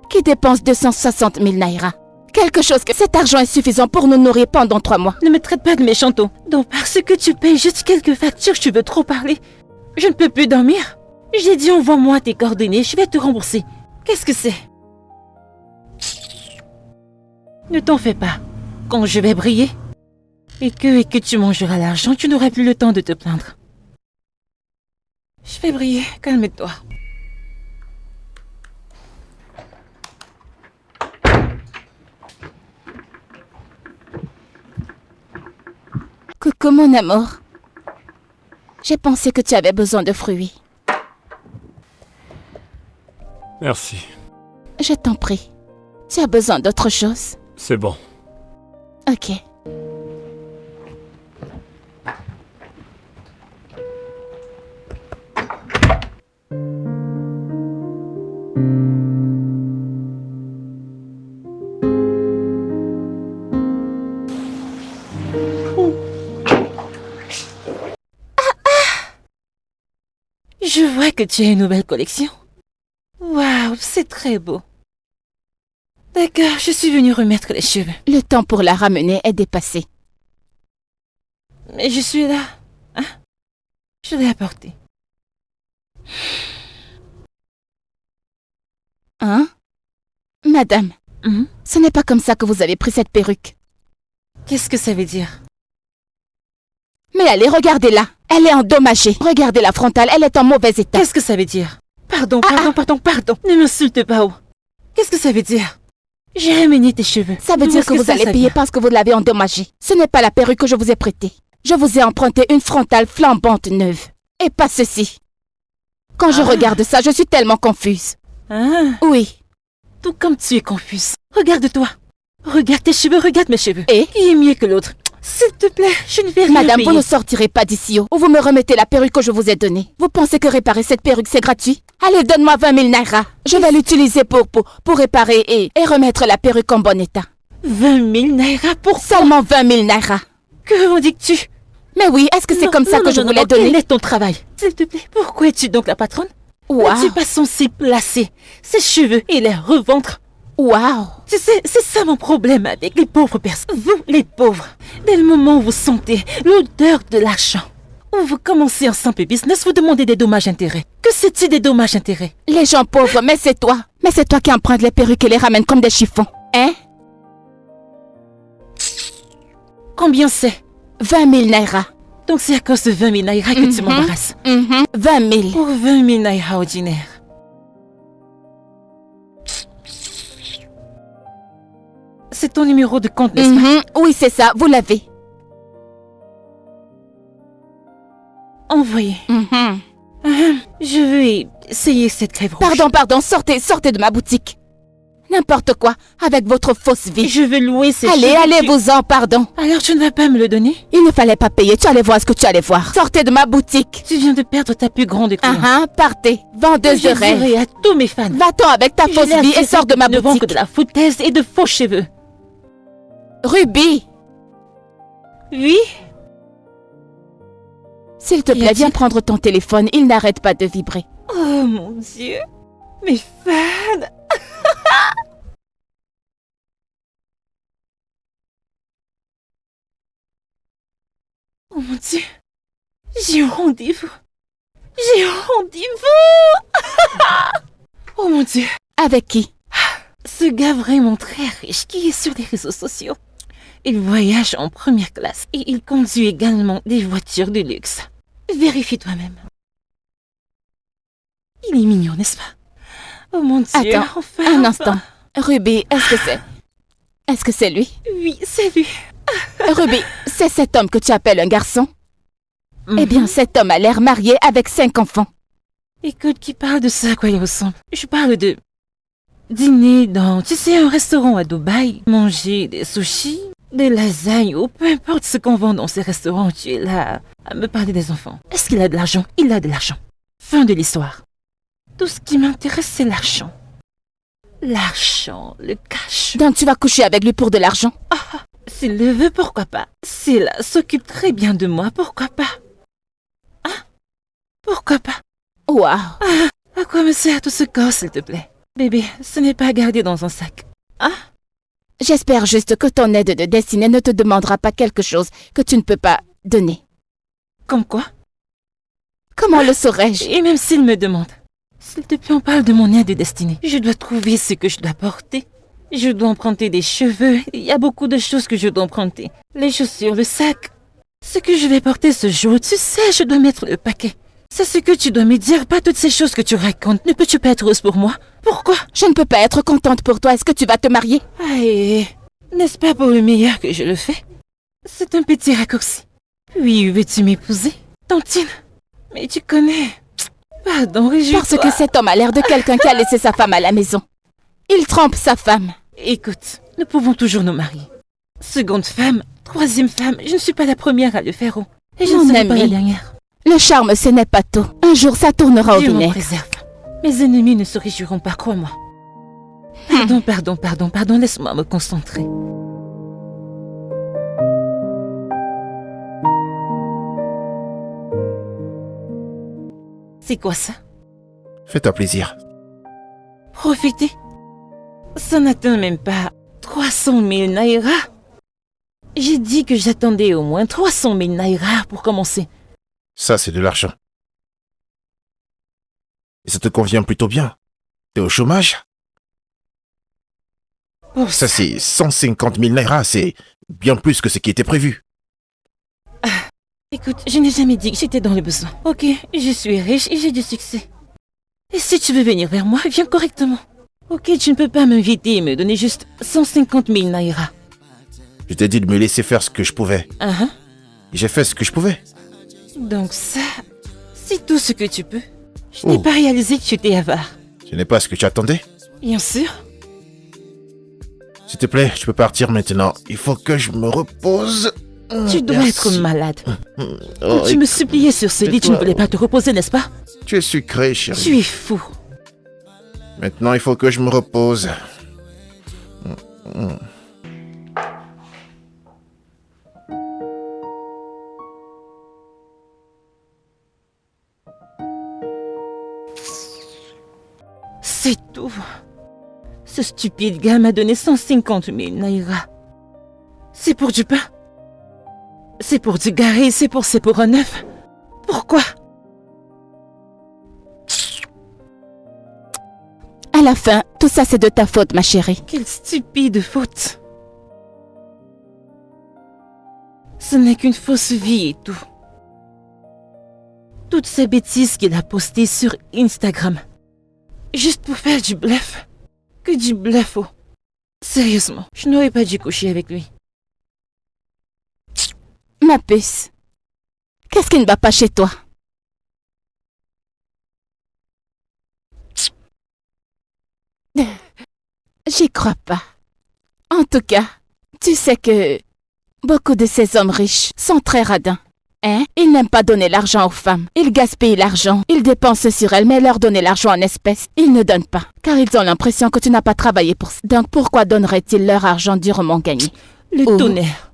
Qui dépense 260 000 naira. Quelque chose que cet argent est suffisant pour nous nourrir pendant 3 mois. Ne me traite pas de méchante. Donc parce que tu payes juste quelques factures, tu veux trop parler. Je ne peux plus dormir. J'ai dit envoie-moi tes coordonnées, je vais te rembourser. Qu'est-ce que c'est? Ne t'en fais pas. Quand je vais briller et que tu mangeras l'argent, tu n'auras plus le temps de te plaindre. Je vais briller, calme-toi. Coucou mon amour. J'ai pensé que tu avais besoin de fruits. Merci. Je t'en prie. Tu as besoin d'autre chose? C'est bon. Ok. Je vois que tu as une nouvelle collection. Waouh, c'est très beau. D'accord, je suis venue remettre les cheveux. Le temps pour la ramener est dépassé. Mais je suis là. Hein? Je l'ai apporté. Hein? Madame, ce n'est pas comme ça que vous avez pris cette perruque. Qu'est-ce que ça veut dire? Mais allez, regardez-la. Elle est endommagée. Regardez la frontale, elle est en mauvais état. Qu'est-ce que ça veut dire? Pardon. Ne m'insulte pas. Qu'est-ce que ça veut dire? J'ai ramené tes cheveux. Ça veut dire que vous allez payer parce que vous l'avez endommagée. Ce n'est pas la perruque que je vous ai prêtée. Je vous ai emprunté une frontale flambante neuve. Et pas ceci. Quand je regarde ça, je suis tellement confuse. Oui. Tout comme tu es confuse. Regarde-toi. Regarde tes cheveux, regarde mes cheveux. Et? Qui est mieux que l'autre? S'il te plaît, je ne vais rien Madame, payer. vous ne sortirez pas d'ici ou vous me remettez la perruque que je vous ai donnée. Vous pensez que réparer cette perruque, c'est gratuit? Allez, donne-moi 20 000 naira. Je vais l'utiliser pour réparer et remettre la perruque en bon état. 20 000 naira pour Seulement 20 000 naira. Que revendiques-tu? Mais oui, est-ce que c'est comme ça que je vous l'ai donné? Quel est ton travail? S'il te plaît, pourquoi es-tu donc la patronne? Waouh. Tu n'es pas censée placer ses cheveux et les revendre. Waouh. Tu sais, c'est ça mon problème avec les pauvres personnes. Vous, les pauvres, dès le moment où vous sentez l'odeur de l'argent, où vous commencez un simple business, vous demandez des dommages-intérêts. Que c'est-il des dommages-intérêts? Les gens pauvres, mais c'est toi. Mais c'est toi qui empruntes les perruques et les ramènes comme des chiffons. Hein? Combien c'est? 20 000 naira. Donc c'est à cause de 20 000 naira que tu m'embarrasses. 20 000. Pour 20 000 naira ordinaires. C'est ton numéro de compte, n'est-ce pas? Oui, c'est ça, vous l'avez. Envoyez. Je veux essayer cette crève rouge. Pardon, sortez de ma boutique. N'importe quoi, avec votre fausse vie. Je veux louer ces Allez, cheveux. allez-vous-en, pardon. Alors tu ne vas pas me le donner? Il ne fallait pas payer, tu allais voir ce que tu allais voir. Sortez de ma boutique. Tu viens de perdre ta plus grande cliente. Partez, vendeuse de rêve. Je dirai à tous mes fans. Va-t'en avec ta fausse vie et sors de ma Ne vends que boutique. de la foutaise et de faux cheveux. Ruby, Oui? s'il te plaît, viens prendre ton téléphone, il n'arrête pas de vibrer. Oh mon Dieu. Mes fans. Oh mon Dieu. J'ai un rendez-vous. Oh mon Dieu. Avec qui? Ce gars vraiment très riche qui est sur les réseaux sociaux. Il voyage en première classe et il conduit également des voitures de luxe. Vérifie toi-même. Il est mignon, n'est-ce pas? Oh mon Dieu. Attends, enfin, un enfin. instant. Ruby, est-ce que c'est lui? Oui, c'est lui. Ruby, c'est cet homme que tu appelles un garçon? Eh bien, cet homme a l'air marié avec 5 enfants. Écoute, qui parle de ça à quoi il ressemble? Je parle de dîner dans, tu sais, un restaurant à Dubaï, manger des sushis, des lasagnes ou peu importe ce qu'on vend dans ces restaurants. Tu es là à me parler des enfants. Est-ce qu'il a de l'argent? Il a de l'argent. Fin de l'histoire. Tout ce qui m'intéresse, c'est l'argent. L'argent, le cash. Donc tu vas coucher avec lui pour de l'argent? S'il le veut, pourquoi pas? S'il s'occupe très bien de moi, pourquoi pas? Hein? Pourquoi pas? Waouh. À quoi me sert tout ce corps, s'il te plaît? Bébé, ce n'est pas à garder dans un sac. Hein? J'espère juste que ton aide de destinée ne te demandera pas quelque chose que tu ne peux pas donner. Comme quoi? Comment le saurais-je? Et même s'il me demande, s'il te plaît, on parle de mon aide de destinée. Je dois trouver ce que je dois porter. Je dois emprunter des cheveux. Il y a beaucoup de choses que je dois emprunter. Les chaussures, le sac. Ce que je vais porter ce jour, tu sais, je dois mettre le paquet. C'est ce que tu dois me dire, pas toutes ces choses que tu racontes. Ne peux-tu pas être heureuse pour moi? Pourquoi? Je ne peux pas être contente pour toi. Est-ce que tu vas te marier? Aïe, n'est-ce pas pour le meilleur que je le fais? C'est un petit raccourci. Oui, veux-tu m'épouser? Tantine, mais tu connais... Pardon, réjouis-toi. Parce que cet homme a l'air de quelqu'un qui a laissé sa femme à la maison. Il trompe sa femme. Écoute, nous pouvons toujours nous marier. Seconde femme, troisième femme, je ne suis pas la première à le faire. Oh. Et je Mon ne serai pas ami. la dernière. Le charme, ce n'est pas tout. Un jour, ça tournera au Dieu m'en vinaigre. préserve. Mes ennemis ne se réjouiront pas, crois-moi. Pardon, laisse-moi me concentrer. C'est quoi ça? Fais-toi plaisir. Profiter? Ça n'atteint même pas 300 000 naira. J'ai dit que j'attendais au moins 300 000 naira pour commencer. Ça, c'est de l'argent. Et ça te convient plutôt bien. T'es au chômage? Pour Ça, c'est 150 000 naira. C'est bien plus que ce qui était prévu. Écoute, je n'ai jamais dit que j'étais dans le besoin. Ok, je suis riche et j'ai du succès. Et si tu veux venir vers moi, viens correctement. Ok, tu ne peux pas m'inviter et me donner juste 150 000 naira. Je t'ai dit de me laisser faire ce que je pouvais. Hein? Et j'ai fait ce que je pouvais. Donc ça, c'est tout ce que tu peux. Je n'ai Oh. pas réalisé que tu étais avare. Ce n'est pas ce que tu attendais. Bien sûr. S'il te plaît, je peux partir maintenant. Il faut que je me repose. Tu dois être malade. Oh, Quand tu me suppliais sur ce lit, tu ne tais-toi. voulais pas te reposer, n'est-ce pas? Tu es sucré, chérie. Tu es fou. Maintenant, il faut que je me repose. C'est tout. Ce stupide gars m'a donné 150 000 naira. C'est pour du pain. C'est pour du garé, c'est pour ses pots neufs. Pourquoi? À la fin, tout ça, c'est de ta faute, ma chérie. Quelle stupide faute. Ce n'est qu'une fausse vie et tout. Toutes ces bêtises qu'il a postées sur Instagram. Juste pour faire du bluff. Que du bluff, oh. Sérieusement, je n'aurais pas dû coucher avec lui. Ma puce. Qu'est-ce qui ne va pas chez toi? J'y crois pas. En tout cas, tu sais que beaucoup de ces hommes riches sont très radins. Hein? Ils n'aiment pas donner l'argent aux femmes. Ils gaspillent l'argent. Ils dépensent sur elles, mais leur donner l'argent en espèces, ils ne donnent pas. Car ils ont l'impression que tu n'as pas travaillé pour ça. Donc pourquoi donneraient-ils leur argent durement gagné? Le Oh. tonnerre.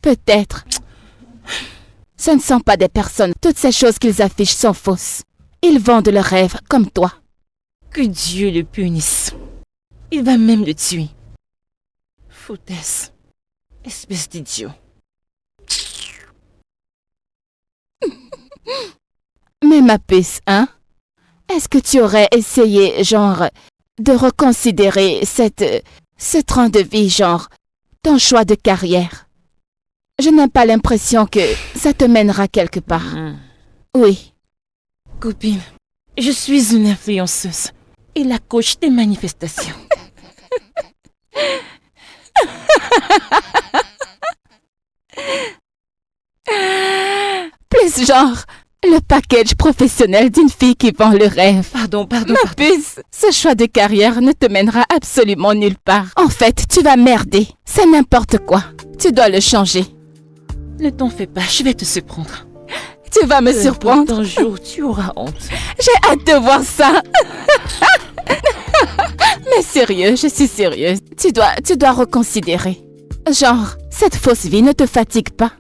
Peut-être. Ce ne sont pas des personnes. Toutes ces choses qu'ils affichent sont fausses. Ils vendent leurs rêves comme toi. Que Dieu le punisse. Il va même le tuer. Foutaise. Espèce d'idiot. Mais ma puce, hein? Est-ce que tu aurais essayé, genre, de reconsidérer ce train de vie, genre, ton choix de carrière? Je n'ai pas l'impression que ça te mènera quelque part. Oui. Copine, je suis une influenceuse et la coach des manifestations. Plus genre, le package professionnel d'une fille qui vend le rêve. Pardon. Ma puce, ce choix de carrière ne te mènera absolument nulle part. En fait, tu vas merder. C'est n'importe quoi. Tu dois le changer. Ne t'en fais pas, je vais te surprendre. Tu vas me surprendre. Un jour, tu auras honte. J'ai hâte de voir ça. Mais sérieux, je suis sérieuse. Tu dois reconsidérer. Genre, cette fausse vie ne te fatigue pas.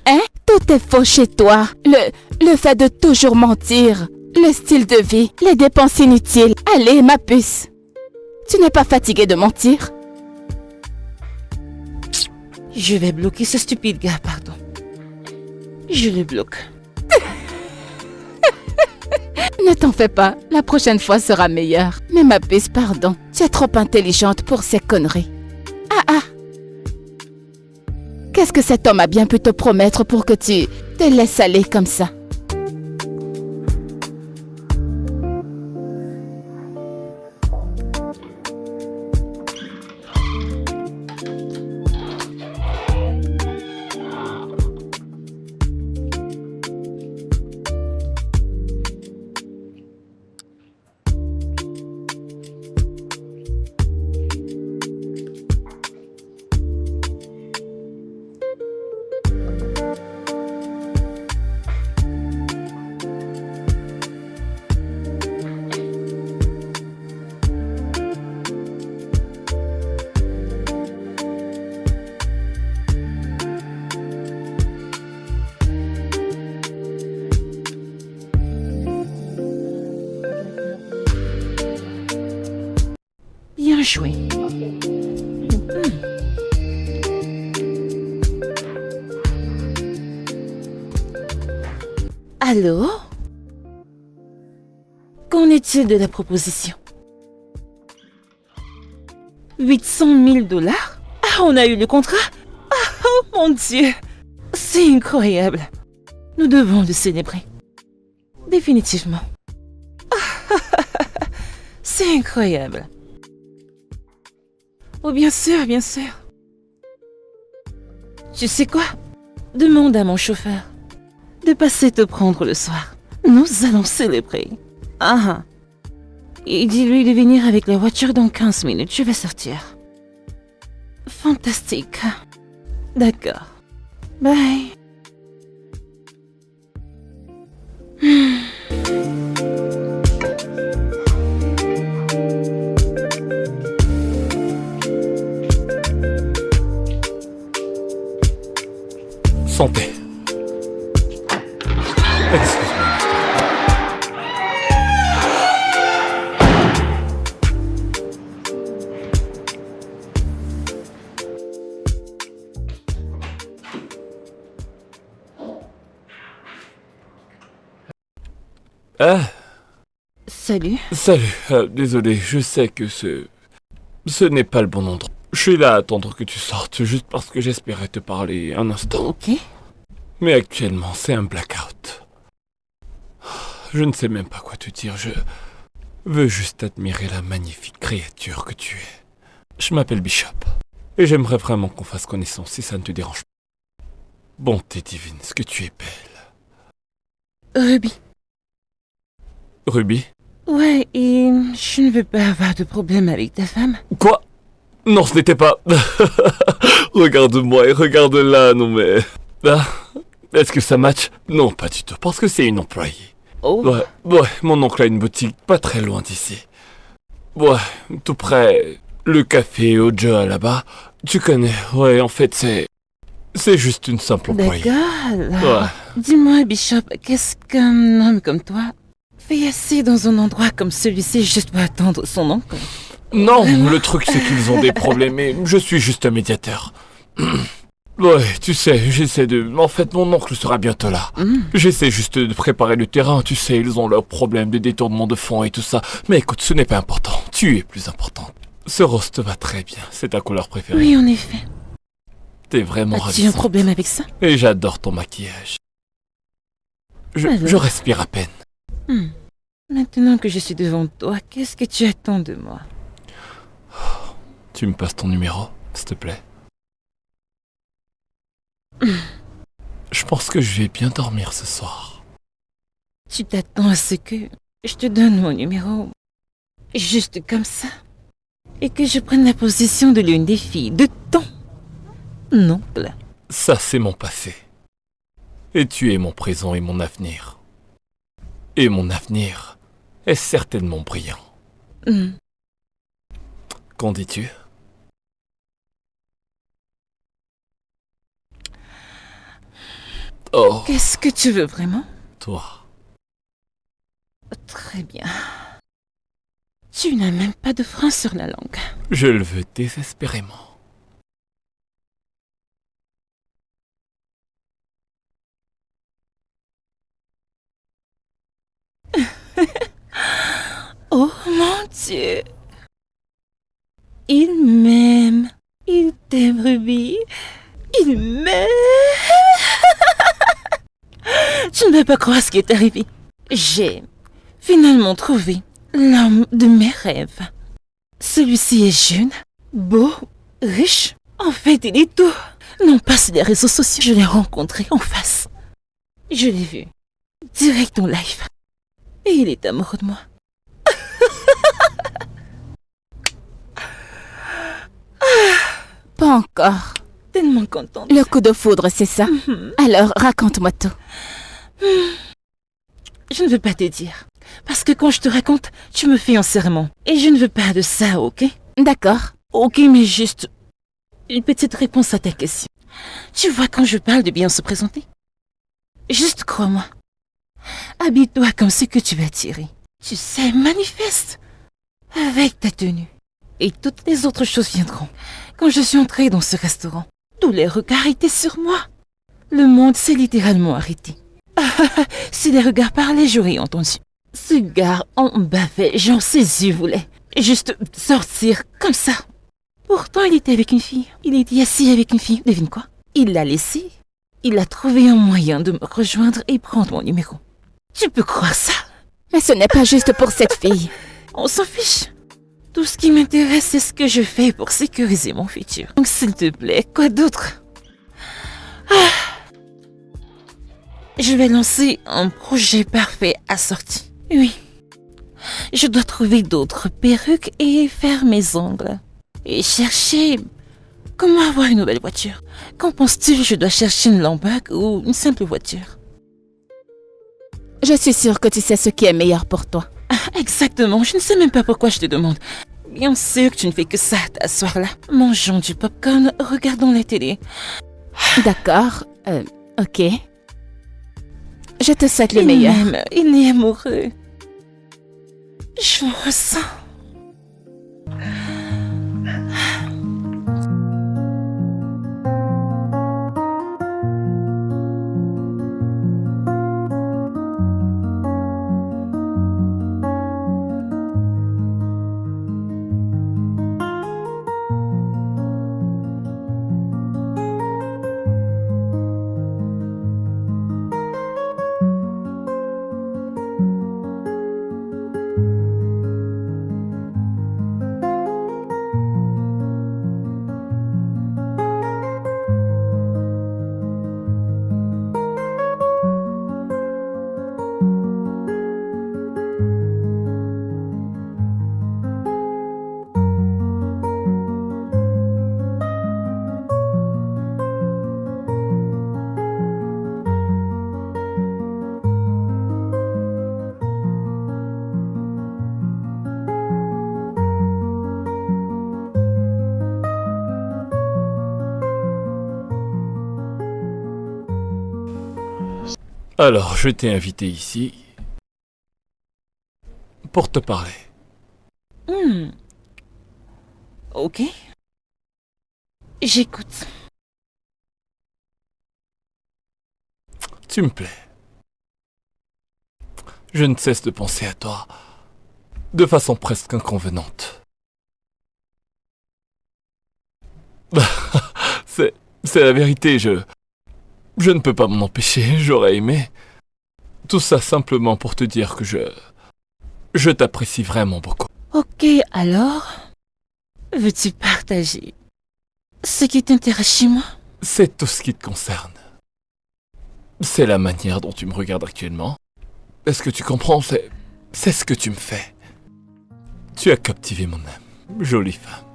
Hein? Tout est faux chez toi. Le fait de toujours mentir. Le style de vie. Les dépenses inutiles. Allez, ma puce. Tu n'es pas fatiguée de mentir? Je vais bloquer ce stupide gars, pardon. Je le bloque. Ne t'en fais pas. La prochaine fois sera meilleure. Mais ma puce, pardon. Tu es trop intelligente pour ces conneries. Ah. Qu'est-ce que cet homme a bien pu te promettre pour que tu te laisses aller comme ça? Bien joué. Allô? Qu'en est-il de la proposition? 800 000 dollars? Ah, on a eu le contrat? Ah, oh mon Dieu! C'est incroyable. Nous devons le célébrer. Définitivement. C'est incroyable. Oh, bien sûr, bien sûr. Tu sais quoi? Demande à mon chauffeur de passer te prendre le soir. Nous allons célébrer. Ah. Et dis-lui de venir avec la voiture dans 15 minutes. Je vais sortir. Fantastique. D'accord. Bye. Santé. Excuse-moi. Ah, Salut. salut. Désolé, je sais que ce n'est pas le bon endroit. Je suis là à attendre que tu sortes, juste parce que j'espérais te parler un instant. Ok. Mais actuellement, c'est un blackout. Je ne sais même pas quoi te dire, je veux juste admirer la magnifique créature que tu es. Je m'appelle Bishop, et j'aimerais vraiment qu'on fasse connaissance si ça ne te dérange pas. Bonté divine, ce que tu es belle. Ruby. Ruby? Ouais, et je ne veux pas avoir de problème avec ta femme. Quoi? Non, ce n'était pas... Regarde-moi et regarde-la, non mais... Ah, est-ce que ça match? Non, pas du tout, parce que c'est une employée. Oh. Ouais, mon oncle a une boutique pas très loin d'ici. Ouais, tout près, le café Oja là-bas. Tu connais, ouais, en fait, c'est juste une simple employée. D'accord, alors, Ouais. dis-moi, Bishop, qu'est-ce qu'un homme comme toi fait assis dans un endroit comme celui-ci juste pour attendre son oncle? Non, le truc c'est qu'ils ont des problèmes et je suis juste un médiateur. Ouais, tu sais, j'essaie de... En fait, mon oncle sera bientôt là. J'essaie juste de préparer le terrain, tu sais, ils ont leurs problèmes de détournement de fonds et tout ça. Mais écoute, ce n'est pas important, tu es plus importante. Ce rose te va très bien, c'est ta couleur préférée. Oui, en effet. T'es vraiment As-tu un ravissante. problème avec ça? Et j'adore ton maquillage. Je Alors. respire à peine. Maintenant que je suis devant toi, qu'est-ce que tu attends de moi? Tu me passes ton numéro, s'il te plaît. Je pense que je vais bien dormir ce soir. Tu t'attends à ce que je te donne mon numéro juste comme ça et que je prenne la position de l'une des filles de ton oncle. Ça, c'est mon passé. Et tu es mon présent et mon avenir. Et mon avenir est certainement brillant. Hmm. Qu'en dis-tu? Oh, Qu'est-ce que tu veux vraiment? toi. Très bien. Tu n'as même pas de frein sur la langue. Je le veux désespérément. Oh mon Dieu! Il m'aime. Il t'aime, Ruby. Il m'aime. Tu ne peux pas croire ce qui est arrivé. J'ai finalement trouvé l'homme de mes rêves. Celui-ci est jeune, beau, riche. En fait, il est tout. Non pas sur les réseaux sociaux. Je l'ai rencontré en face. Je l'ai vu. Direct en live. Et il est amoureux de moi. Pas encore. Tellement contente. Le coup de foudre, c'est ça? Alors, raconte-moi tout. Je ne veux pas te dire. Parce que quand je te raconte, tu me fais un serment. Et je ne veux pas de ça, ok? D'accord. Ok, mais juste une petite réponse à ta question. Tu vois, quand je parle de bien se présenter, juste crois-moi. Habille-toi comme ce que tu vas tirer. Tu sais, manifeste avec ta tenue. Et toutes les autres choses viendront. Quand je suis entrée dans ce restaurant, tous les regards étaient sur moi. Le monde s'est littéralement arrêté. Si les regards parlaient, j'aurais entendu. Ce gars en bavait, genre ses yeux voulaient juste sortir comme ça. Pourtant, il était avec une fille. Il était assis avec une fille. Devine quoi? Il l'a laissée. Il a trouvé un moyen de me rejoindre et prendre mon numéro. Tu peux croire ça? Mais ce n'est pas juste pour cette fille. On s'en fiche. Tout ce qui m'intéresse, c'est ce que je fais pour sécuriser mon futur. Donc, s'il te plaît, quoi d'autre? Je vais lancer un projet parfait assorti. Oui. Je dois trouver d'autres perruques et faire mes ongles. Et chercher comment avoir une nouvelle voiture. Qu'en penses-tu? Je dois chercher une Lamborghini ou une simple voiture? Je suis sûre que tu sais ce qui est meilleur pour toi. Exactement, je ne sais même pas pourquoi je te demande. Bien sûr que tu ne fais que ça, t'asseoir là. Mangeons du popcorn, regardons la télé. D'accord, ok. Je te souhaite le meilleur. Même, il est amoureux. Je le ressens. Alors, je t'ai invité ici pour te parler. Ok. J'écoute. Tu me plais. Je ne cesse de penser à toi de façon presque inconvenante. C'est la vérité, je ne peux pas m'en empêcher, j'aurais aimé. Tout ça simplement pour te dire que je t'apprécie vraiment beaucoup. Ok, alors, veux-tu partager ce qui t'intéresse chez moi? C'est tout ce qui te concerne. C'est la manière dont tu me regardes actuellement. Est-ce que tu comprends? C'est ce que tu me fais. Tu as captivé mon âme, jolie femme.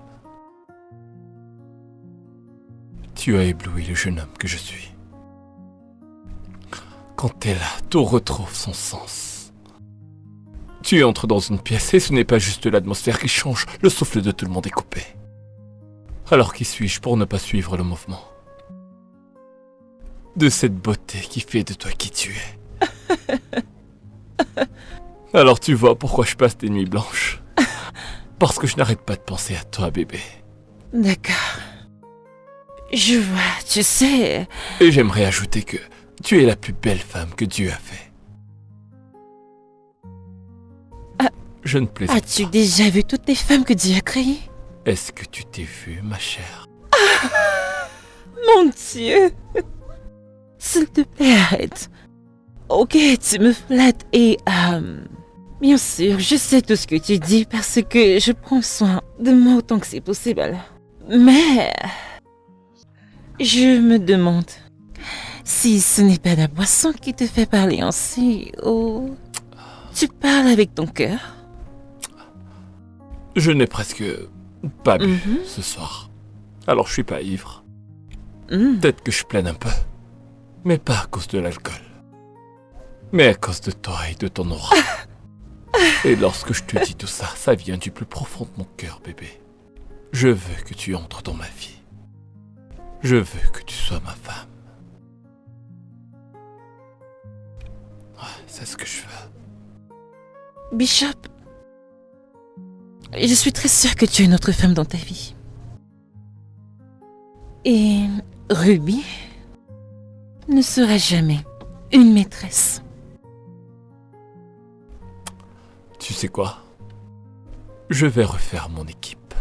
Tu as ébloui le jeune homme que je suis. Quand t'es là, tout retrouve son sens. Tu entres dans une pièce et ce n'est pas juste l'atmosphère qui change, le souffle de tout le monde est coupé. Alors qui suis-je pour ne pas suivre le mouvement de cette beauté qui fait de toi qui tu es? Alors tu vois pourquoi je passe des nuits blanches. Parce que je n'arrête pas de penser à toi, bébé. D'accord. Je vois, tu sais... Et j'aimerais ajouter que tu es la plus belle femme que Dieu a fait. Je ne plaisante As-tu pas. déjà vu toutes les femmes que Dieu a créées? Est-ce que tu t'es vue, ma chère? Mon Dieu! S'il te plaît, arrête. Ok, tu me flattes et... bien sûr, je sais tout ce que tu dis parce que je prends soin de moi autant que c'est possible. Mais... je me demande si ce n'est pas la boisson qui te fait parler ainsi ou... tu parles avec ton cœur? Je n'ai presque pas bu ce soir. Alors je suis pas ivre. Peut-être que je plaine un peu. Mais pas à cause de l'alcool. Mais à cause de toi et de ton aura. Et lorsque je te dis tout ça, ça vient du plus profond de mon cœur, bébé. Je veux que tu entres dans ma vie. Je veux que tu sois ma femme. Ouais, c'est ce que je veux. Bishop, Je suis très sûre que tu as une autre femme dans ta vie. Et Ruby ne sera jamais une maîtresse. Tu sais quoi? Je vais refaire mon équipe.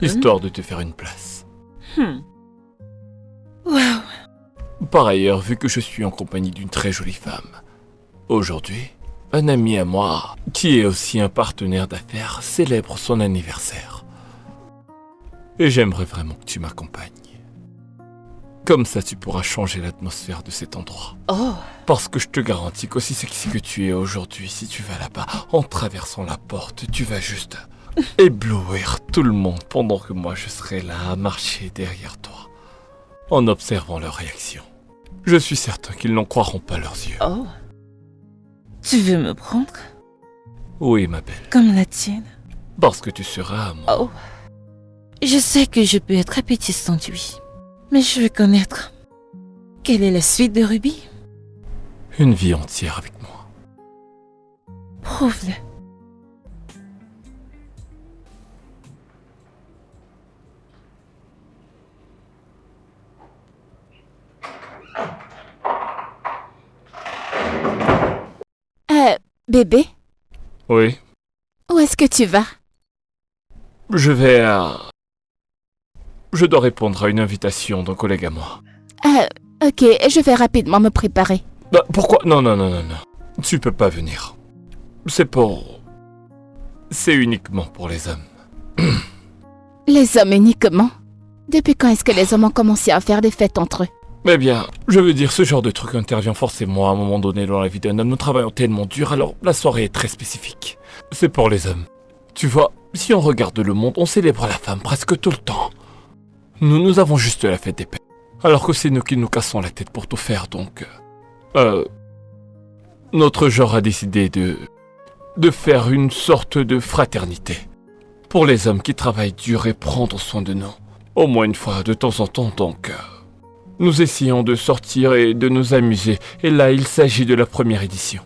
Histoire de te faire une place. Waouh. Par ailleurs, vu que je suis en compagnie d'une très jolie femme, aujourd'hui, un ami à moi, qui est aussi un partenaire d'affaires, célèbre son anniversaire. Et j'aimerais vraiment que tu m'accompagnes. Comme ça, tu pourras changer l'atmosphère de cet endroit. Oh. Parce que je te garantis qu'aussi sexy que tu es aujourd'hui, si tu vas là-bas, en traversant la porte, tu vas juste éblouir tout le monde pendant que moi je serai là à marcher derrière toi, en observant leurs réactions. Je suis certain qu'ils n'en croiront pas leurs yeux. Oh. Tu veux me prendre Oui, ma belle, comme la tienne? parce que tu seras à moi. Oh. Je sais que je peux être appétissante, oui. Mais je veux connaître. Quelle est la suite de Ruby? Une vie entière avec moi. Prouve-le. Bébé, Oui, où est-ce que tu vas? je vais à... Je dois répondre à une invitation d'un collègue à moi. Ok, je vais rapidement me préparer. Bah, pourquoi? Non. Tu peux pas venir. C'est uniquement pour les hommes. Les hommes uniquement? Depuis quand est-ce que les hommes ont commencé à faire des fêtes entre eux? Eh bien, je veux dire, ce genre de truc intervient forcément à un moment donné dans la vie d'un homme. Nous travaillons tellement dur, alors la soirée est très spécifique. C'est pour les hommes. Tu vois, si on regarde le monde, on célèbre la femme presque tout le temps. Nous avons juste la fête des pères. Alors que c'est nous qui nous cassons la tête pour tout faire, donc... Notre genre a décidé de faire une sorte de fraternité. Pour les hommes qui travaillent dur et prendre soin de nous. Au moins une fois de temps en temps, donc... Nous essayons de sortir et de nous amuser, et là il s'agit de la première édition.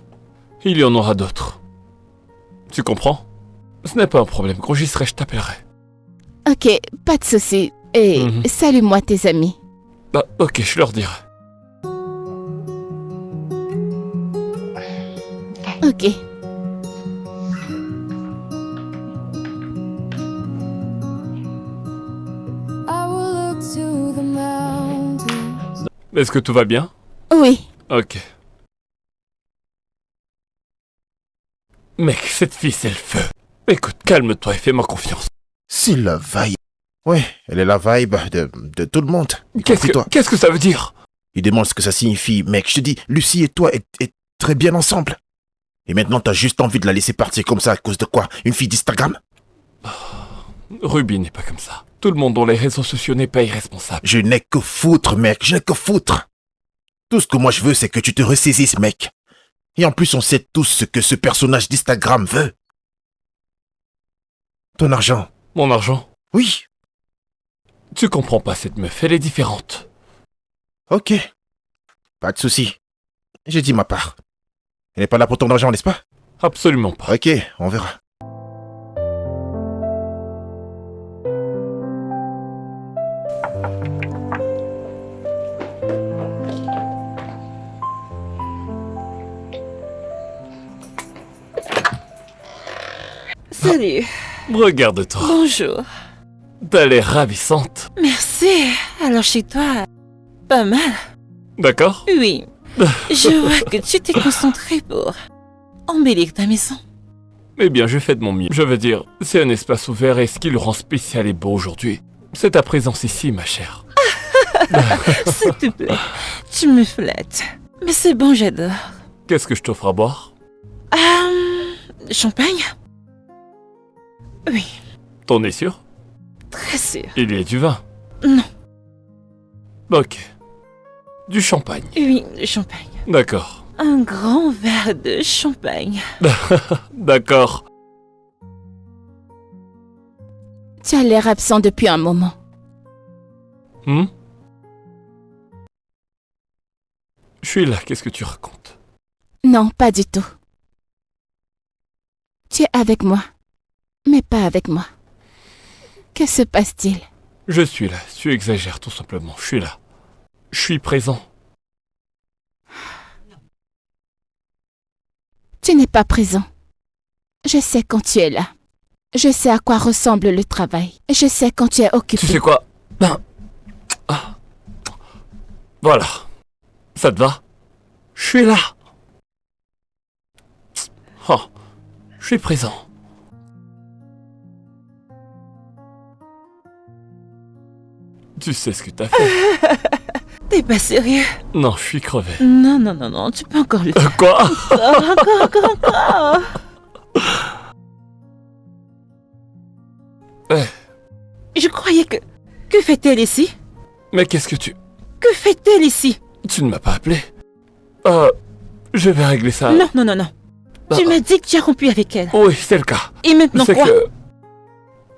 Il y en aura d'autres. Tu comprends? Ce n'est pas un problème, quand j'y serai, je t'appellerai. Ok, pas de souci. Et salue-moi tes amis. Bah, ok, je leur dirai. Ok. Est-ce que tout va bien? Oui. Ok. Mec, cette fille, c'est le feu. Écoute, calme-toi et fais-moi confiance. C'est la vibe. Ouais, elle est la vibe de tout le monde. Qu'est-ce que ça veut dire? Il demande ce que ça signifie, mec. Je te dis, Lucie et toi êtes très bien ensemble. Et maintenant, t'as juste envie de la laisser partir comme ça à cause de quoi? Une fille d'Instagram? Ruby n'est pas comme ça. Tout le monde dans les réseaux sociaux n'est pas irresponsable. Je n'ai que foutre, mec. Je n'ai que foutre. Tout ce que moi je veux, c'est que tu te ressaisisses, mec. Et en plus, on sait tous ce que ce personnage d'Instagram veut. Ton argent. Mon argent? Oui. Tu comprends pas cette meuf, elle est différente. Ok. Pas de souci. J'ai dit ma part. Elle n'est pas là pour ton argent, n'est-ce pas? Absolument pas. Ok, on verra. Salut. Regarde-toi. Bonjour. T'as l'air ravissante. Merci. Alors chez toi, pas mal. D'accord? Oui. Je vois que tu t'es concentré pour embellir ta maison. Eh bien, je fais de mon mieux. Je veux dire, c'est un espace ouvert et ce qui le rend spécial et beau aujourd'hui, c'est ta présence ici, ma chère. S'il te plaît, tu me flattes. Mais c'est bon, j'adore. Qu'est-ce que je t'offre à boire? Champagne? Oui, T'en es sûr? très sûr. Il y a du vin? Non. Ok. Du champagne. Oui, champagne. D'accord. Un grand verre de champagne. D'accord. Tu as l'air absent depuis un moment. Je suis là, qu'est-ce que tu racontes? Non, pas du tout. Tu es avec moi. Mais pas avec moi. Que se passe-t-il? Je suis là, tu exagères tout simplement, je suis là. Je suis présent. Tu n'es pas présent. Je sais quand tu es là. Je sais à quoi ressemble le travail. Je sais quand tu es occupé. Tu sais quoi? Voilà. Ça te va? Je suis là. Oh, je suis présent. Tu sais ce que t'as fait? T'es pas sérieux? Non, je suis crevé. Non, tu peux encore le faire. Quoi? Encore. Je croyais que... Que fait-elle ici? Mais qu'est-ce que tu... Que fait-elle ici? Tu ne m'as pas appelé? Je vais régler ça. Non. Tu Ah. m'as dit que tu as rompu avec elle. Oui, c'est le cas. Et maintenant C'est quoi? que...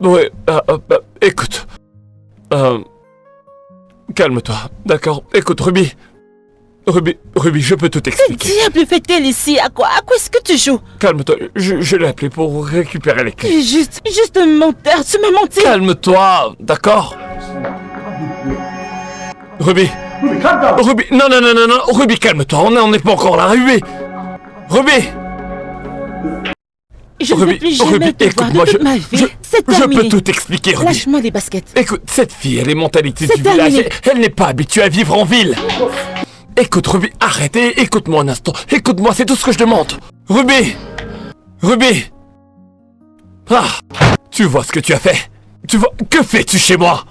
Oui, écoute. Calme-toi, d'accord? Écoute, Ruby, je peux tout Que expliquer. diable fait-elle ici? À quoi est-ce que tu joues? Calme-toi, je l'ai appelé pour récupérer les Tu clés. es juste un menteur, tu m'as menti. Calme-toi, d'accord? Ruby, non, Ruby, calme-toi, on n'est pas encore là, Ruby! Je ne veux plus jamais te voir de écoute-moi, toute ma vie. C'est je terminé. peux tout expliquer, Ruby. Lâche-moi les baskets. Écoute, cette fille, elle est mentalité C'est du village, terminé. elle n'est pas habituée à vivre en ville. Écoute, Ruby, arrête et écoute-moi un instant. Écoute-moi, c'est tout ce que je demande. Ruby! Ah, tu vois ce que tu as fait? Tu vois, que fais-tu chez moi?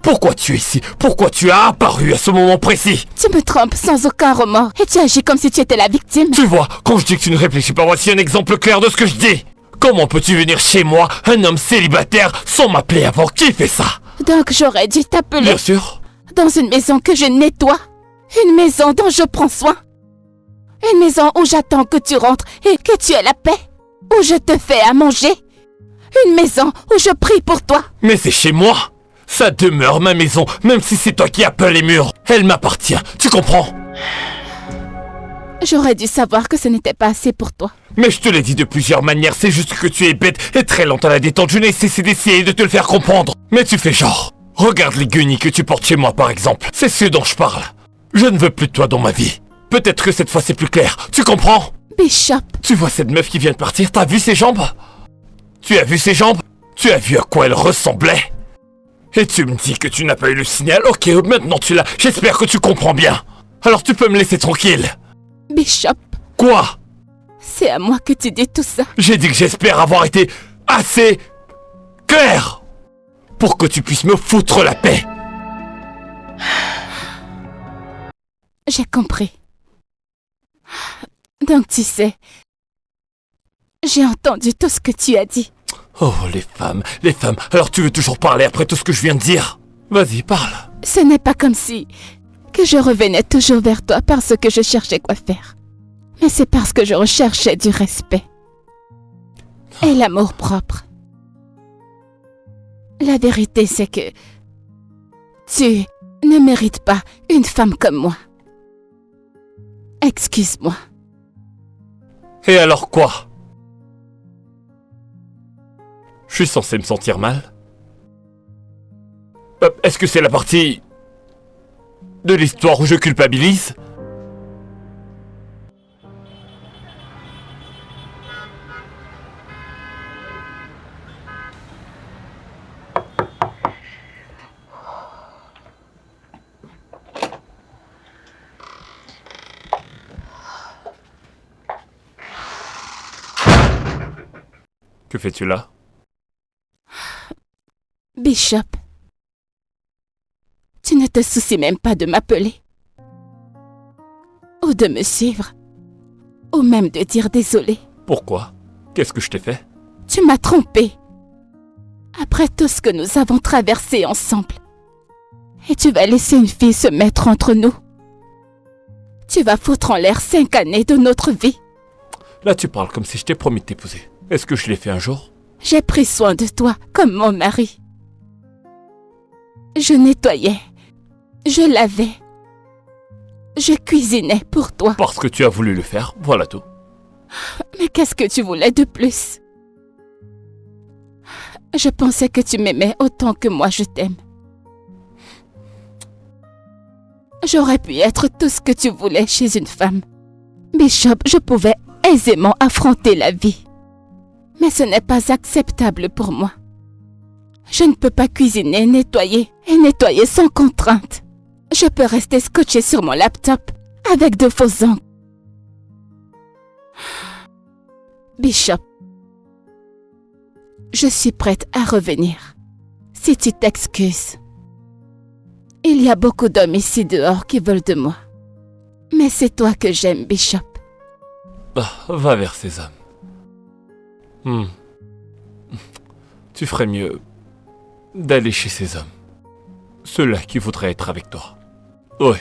Pourquoi tu es ici? Pourquoi tu as apparu à ce moment précis? Tu me trompes sans aucun remords et tu agis comme si tu étais la victime. Tu vois, quand je dis que tu ne réfléchis pas, voici un exemple clair de ce que je dis. Comment peux-tu venir chez moi, un homme célibataire, sans m'appeler avant? Qui fait ça? Donc j'aurais dû t'appeler Bien sûr. dans une maison que je nettoie. Une maison dont je prends soin. Une maison où j'attends que tu rentres et que tu aies la paix. Où je te fais à manger. Une maison où je prie pour toi. Mais c'est chez moi. Ça demeure ma maison, même si c'est toi qui appelles les murs. Elle m'appartient, tu comprends? J'aurais dû savoir que ce n'était pas assez pour toi. Mais je te l'ai dit de plusieurs manières, c'est juste que tu es bête et très lente à la détente. Je n'ai cessé d'essayer de te le faire comprendre. Mais tu fais genre. Regarde les guenilles que tu portes chez moi, par exemple. C'est ce dont je parle. Je ne veux plus de toi dans ma vie. Peut-être que cette fois c'est plus clair. Tu comprends? Bishop, Tu vois cette meuf qui vient de partir? T'as vu ses jambes? Tu as vu ses jambes? Tu as vu à quoi elle ressemblait? Et tu me dis que tu n'as pas eu le signal? Ok, maintenant tu l'as. J'espère que tu comprends bien. Alors tu peux me laisser tranquille. Bishop, Quoi? c'est à moi que tu dis tout ça. J'ai dit que j'espère avoir été assez clair pour que tu puisses me foutre la paix. J'ai compris. Donc tu sais, j'ai entendu tout ce que tu as dit. Oh, les femmes. Alors tu veux toujours parler après tout ce que je viens de dire? Vas-y, parle. Ce n'est pas comme si que je revenais toujours vers toi parce que je cherchais quoi faire. Mais c'est parce que je recherchais du respect. Et l'amour propre. La vérité, c'est que tu ne mérites pas une femme comme moi. Excuse-moi. Et alors quoi? Je suis censé me sentir mal? Est-ce que c'est la partie de l'histoire où je culpabilise? Que fais-tu là? Bishop, tu ne te soucies même pas de m'appeler. Ou de me suivre. Ou même de dire désolé. Pourquoi? Qu'est-ce que je t'ai fait? Tu m'as trompé. Après tout ce que nous avons traversé ensemble. Et tu vas laisser une fille se mettre entre nous. Tu vas foutre en l'air 5 années de notre vie. Là tu parles comme si je t'ai promis de t'épouser. Est-ce que je l'ai fait un jour? J'ai pris soin de toi comme mon mari. Je nettoyais. Je lavais. Je cuisinais pour toi. Parce que tu as voulu le faire, voilà tout. Mais qu'est-ce que tu voulais de plus? Je pensais que tu m'aimais autant que moi je t'aime. J'aurais pu être tout ce que tu voulais chez une femme. Bishop, je pouvais aisément affronter la vie. Mais ce n'est pas acceptable pour moi. Je ne peux pas cuisiner, nettoyer et nettoyer sans contrainte. Je peux rester scotché sur mon laptop avec de faux ongles. Bishop, je suis prête à revenir. Si tu t'excuses. Il y a beaucoup d'hommes ici dehors qui veulent de moi. Mais c'est toi que j'aime, Bishop. Va vers ces hommes. Tu ferais mieux d'aller chez ces hommes. Ceux-là qui voudraient être avec toi. Oui.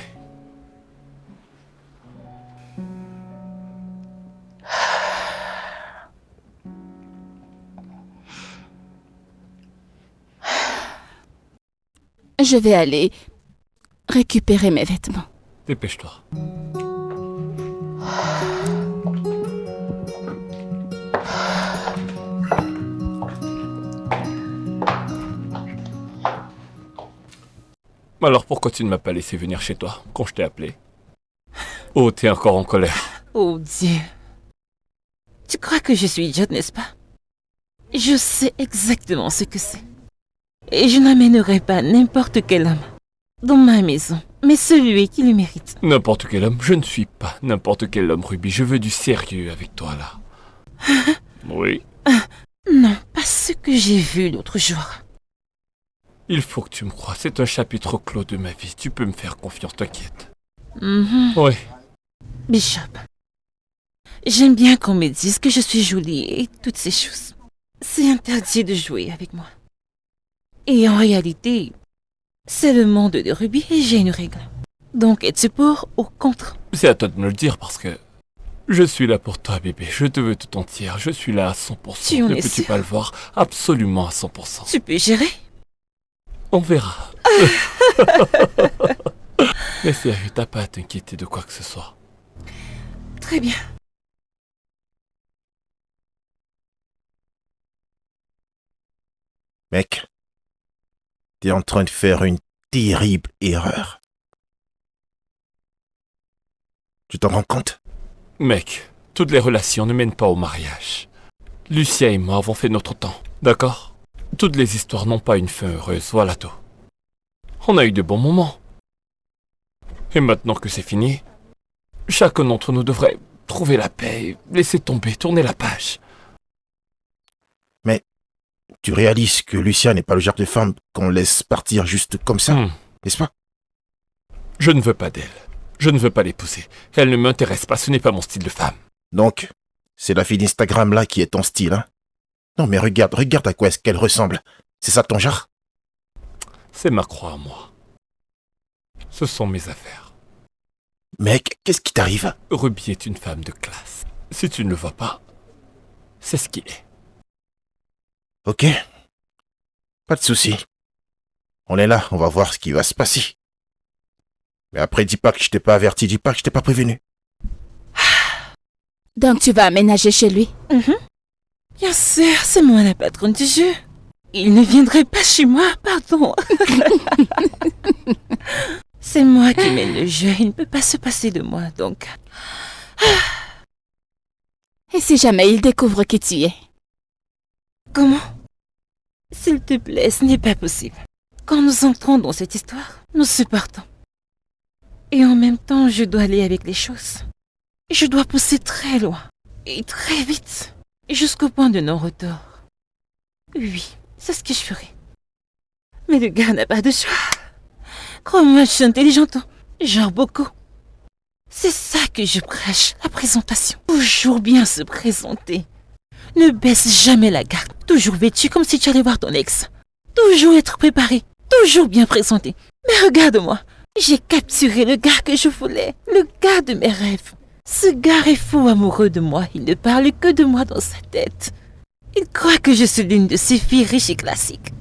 Je vais aller récupérer mes vêtements. Dépêche-toi. Alors pourquoi tu ne m'as pas laissé venir chez toi quand je t'ai appelé? Oh, t'es encore en colère. Oh Dieu. Tu crois que je suis idiote, n'est-ce pas? Je sais exactement ce que c'est. Et je n'amènerai pas n'importe quel homme dans ma maison, mais celui qui le mérite. N'importe quel homme? Je ne suis pas n'importe quel homme, Ruby. Je veux du sérieux avec toi, là. Oui. Non, pas ce que j'ai vu l'autre jour. Il faut que tu me crois. C'est un chapitre clos de ma vie. Tu peux me faire confiance, t'inquiète. Mm-hmm. Oui. Bishop, j'aime bien qu'on me dise que je suis jolie et toutes ces choses. C'est interdit de jouer avec moi. Et en réalité, c'est le monde de Ruby et j'ai une règle. Donc es-tu pour ou contre? C'est à toi de me le dire parce que je suis là pour toi, bébé. Je te veux tout entière. Je suis là à 100%. Tu en Ne es peux-tu sûr? pas le voir? Absolument à 100%. Tu peux gérer? On verra. Mais sérieux, t'as pas à t'inquiéter de quoi que ce soit. Très bien. Mec, t'es en train de faire une terrible erreur. Tu t'en rends compte? Mec, toutes les relations ne mènent pas au mariage. Lucia et moi avons fait notre temps, d'accord? Toutes les histoires n'ont pas une fin heureuse, voilà tout. On a eu de bons moments. Et maintenant que c'est fini, chacun d'entre nous devrait trouver la paix, laisser tomber, tourner la page. Mais tu réalises que Lucia n'est pas le genre de femme qu'on laisse partir juste comme ça, n'est-ce pas? Je ne veux pas d'elle. Je ne veux pas l'épouser. Elle ne m'intéresse pas, ce n'est pas mon style de femme. Donc, c'est la fille d'Instagram là qui est ton style, hein? Non mais regarde à quoi est-ce qu'elle ressemble. C'est ça ton genre? C'est ma croix à moi. Ce sont mes affaires. Mec, qu'est-ce qui t'arrive? Ruby est une femme de classe. Si tu ne le vois pas, c'est ce qu'il est. Ok. Pas de souci. On est là, on va voir ce qui va se passer. Mais après, dis pas que je t'ai pas averti, dis pas que je t'ai pas prévenu. Donc tu vas aménager chez lui? Bien sûr, c'est moi la patronne du jeu. Il ne viendrait pas chez moi, pardon. C'est moi qui mène le jeu, il ne peut pas se passer de moi, donc... Et si jamais il découvre qui tu es? Comment? S'il te plaît, ce n'est pas possible. Quand nous entrons dans cette histoire, nous supportons. Et en même temps, je dois aller avec les choses. Je dois pousser très loin, et très vite, jusqu'au point de non-retour. Oui, c'est ce que je ferai. Mais le gars n'a pas de choix. Crois-moi, je suis intelligente, genre beaucoup. C'est ça que je prêche, la présentation. Toujours bien se présenter. Ne baisse jamais la garde. Toujours vêtu comme si tu allais voir ton ex. Toujours être préparé. Toujours bien présenté. Mais regarde-moi. J'ai capturé le gars que je voulais. Le gars de mes rêves. Ce gars est fou amoureux de moi. Il ne parle que de moi dans sa tête. Il croit que je suis l'une de ses filles riches et classiques.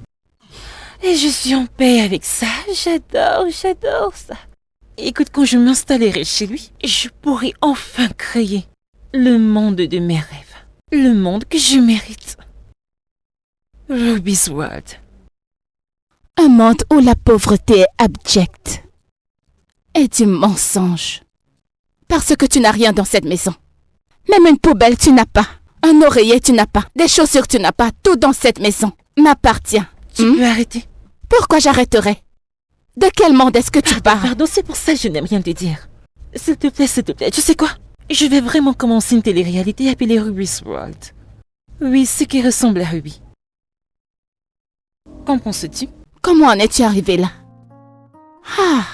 Et je suis en paix avec ça. J'adore ça. Écoute, quand je m'installerai chez lui, je pourrai enfin créer le monde de mes rêves. Le monde que je mérite. Ruby's World. Un monde où la pauvreté est abjecte. Et du mensonge. Parce que tu n'as rien dans cette maison. Même une poubelle, tu n'as pas. Un oreiller, tu n'as pas. Des chaussures, tu n'as pas. Tout dans cette maison m'appartient. Tu peux arrêter? Pourquoi j'arrêterais? De quel monde est-ce que tu parles? Pardon, c'est pour ça que je n'aime rien te dire. S'il te plaît, tu sais quoi? Je vais vraiment commencer une télé-réalité appelée Ruby's World. Oui, ce qui ressemble à Ruby. Qu'en penses-tu? Comment en es-tu arrivé là? Ah.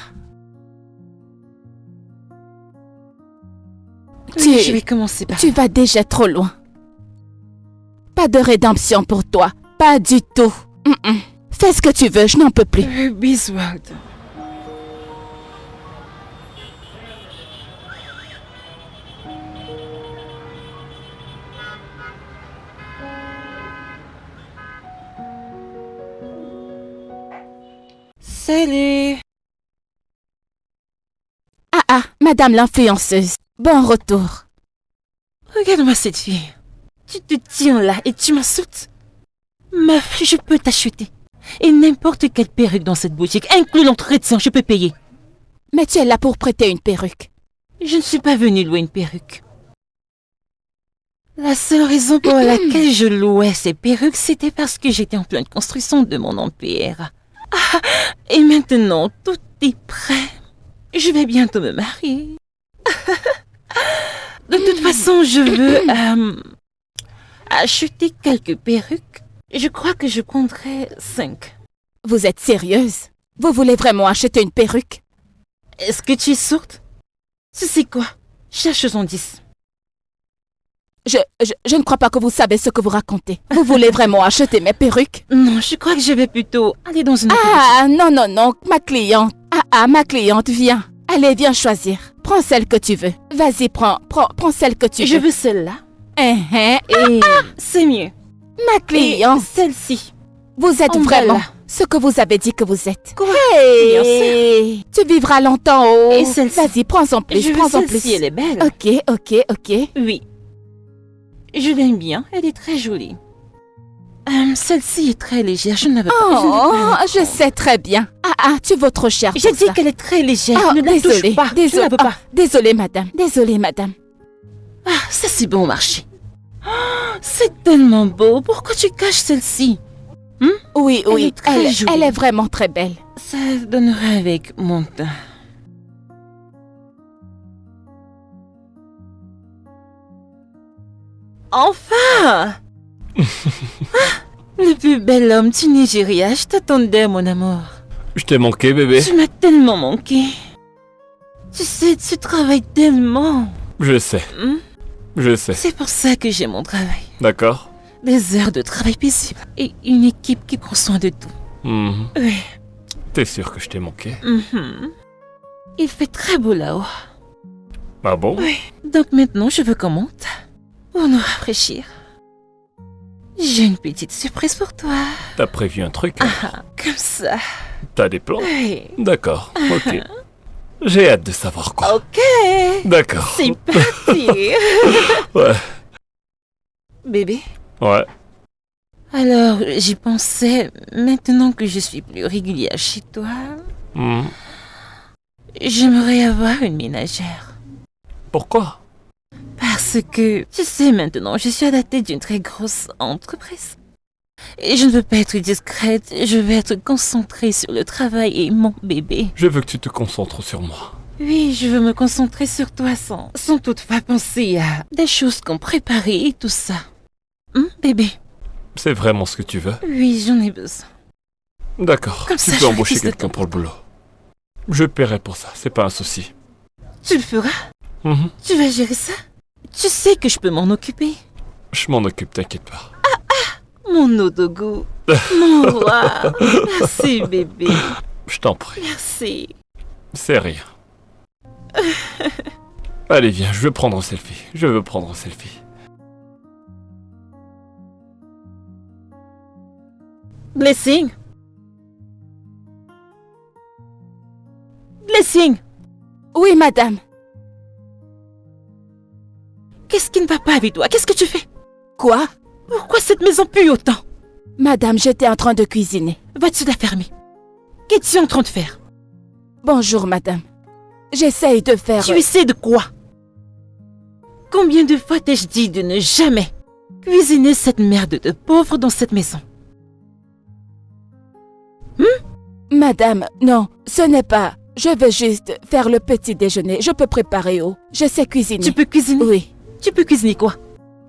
Oui, je vais commencer par... Tu vas déjà trop loin. Pas de rédemption pour toi. Pas du tout. Fais ce que tu veux, je n'en peux plus. Ruby's World. Salut. Ah, madame l'influenceuse. Bon retour. Regarde-moi cette fille. Tu te tiens là et tu m'insultes. Meuf, je peux t'acheter. Et n'importe quelle perruque dans cette boutique, inclus l'entretien, je peux payer. Mais tu es là pour prêter une perruque. Je ne suis pas venue louer une perruque. La seule raison pour laquelle je louais ces perruques, c'était parce que j'étais en pleine construction de mon empire. Ah, et maintenant, tout est prêt. Je vais bientôt me marier. De toute façon, je veux acheter quelques perruques. Je crois que je prendrai 5. Vous êtes sérieuse? Vous voulez vraiment acheter une perruque? Est-ce que tu es sourde? C'est quoi? Cherche son 10. Je ne crois pas que vous savez ce que vous racontez. Vous voulez vraiment acheter mes perruques? Non, je crois que je vais plutôt aller dans une autre Ah, non, ma cliente. Ma cliente, viens. Allez, viens choisir. Prends celle que tu veux. Vas-y, prends celle que tu veux. Je veux celle-là. Et c'est mieux. ma cliente. Et celle-ci. Vous êtes Umbrella. vraiment ce que vous avez dit que vous êtes. Quoi? Hey, tu vivras longtemps, oh. Et celle-ci. Vas-y, prends-en plus, Je veux prends-en celle-ci, plus. elle est belle. Ok. Oui. Je l'aime bien, elle est très jolie. Celle-ci est très légère, je ne veux pas. Oh, je sais très bien. Tu vaux trop cher pour J'ai dit ça. qu'elle est très légère, Oh, ne la désolée, touche pas. Je ne veux pas. Désolée, madame. Ça c'est bon marché. C'est tellement beau, pourquoi tu caches celle-ci? Oui, Elle est très jolie. elle est vraiment très belle. Ça donnerait avec mon teint. Enfin! Le plus bel homme du Nigeria, je t'attendais, mon amour. Je t'ai manqué, bébé. Tu m'as tellement manqué. Tu sais, tu travailles tellement. Je sais. Je sais. C'est pour ça que j'aime mon travail. D'accord. Des heures de travail paisible et une équipe qui prend soin de tout. Mhm. Oui. T'es sûr que je t'ai manqué? Il fait très beau là-haut. Ah bon? Oui. Donc maintenant, je veux qu'on monte pour nous rafraîchir. J'ai une petite surprise pour toi. T'as prévu un truc, hein? Comme ça. T'as des plans? Oui. D'accord, ok. J'ai hâte de savoir quoi. Ok. D'accord. C'est parti. Ouais. Bébé. Ouais. Alors, j'y pensais, maintenant que je suis plus régulière chez toi, Mhm. j'aimerais avoir une ménagère. Pourquoi? Parce que, tu sais, maintenant, je suis à la tête d'une très grosse entreprise. Et je ne veux pas être discrète, je veux être concentrée sur le travail et mon bébé. Je veux que tu te concentres sur moi. Oui, je veux me concentrer sur toi sans toutefois penser à des choses qu'on préparait et tout ça. Bébé? C'est vraiment ce que tu veux? Oui, j'en ai besoin. D'accord. Comme Tu ça, peux je embaucher refuse de quelqu'un pour le boulot. Je paierai pour ça, c'est pas un souci. Tu le feras? Mhm. Tu vas gérer ça? Tu sais que je peux m'en occuper. Je m'en occupe, t'inquiète pas. Mon Odogo. Mon roi. Merci, bébé. Je t'en prie. Merci. C'est rien. Allez, viens, je veux prendre un selfie. Je veux prendre un selfie. Blessing. Blessing. Oui, madame. Qu'est-ce qui ne va pas avec toi? Qu'est-ce que tu fais? Quoi? Pourquoi cette maison pue autant? Madame, j'étais en train de cuisiner. Va-tu la fermer? Qu'es-tu en train de faire? Bonjour, madame. J'essaye de faire... Tu essaies de quoi? Combien de fois t'ai-je dit de ne jamais cuisiner cette merde de pauvre dans cette maison? Madame, non, ce n'est pas... Je veux juste faire le petit déjeuner. Je peux préparer eau. Je sais cuisiner. Tu peux cuisiner? Oui. Tu peux cuisiner quoi?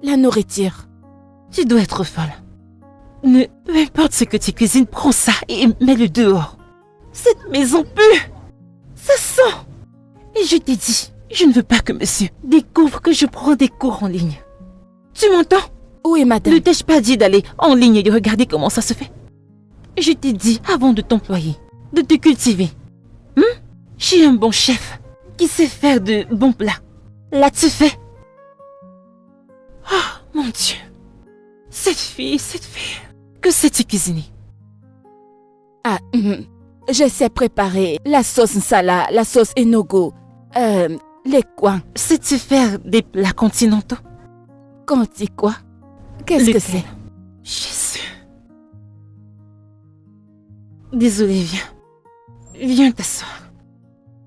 La nourriture. Tu dois être folle. Peu importe ce que tu cuisines, prends ça et mets-le dehors. Cette maison pue. Ça sent. Et je t'ai dit, je ne veux pas que monsieur découvre que je prends des cours en ligne. Tu m'entends? Oui, madame. Ne t'ai-je pas dit d'aller en ligne et de regarder comment ça se fait? Je t'ai dit, avant de t'employer, de te cultiver. J'ai un bon chef qui sait faire de bons plats. Là-tu fais? Oh, mon Dieu. Cette fille. Que sais-tu cuisiner? Ah, je sais préparer la sauce nsala, la sauce enogo, les coins. Sais-tu faire des plats continentaux? Conti quoi? Qu'est-ce que Lequel? c'est? Jésus. Désolée, viens. Viens t'asseoir.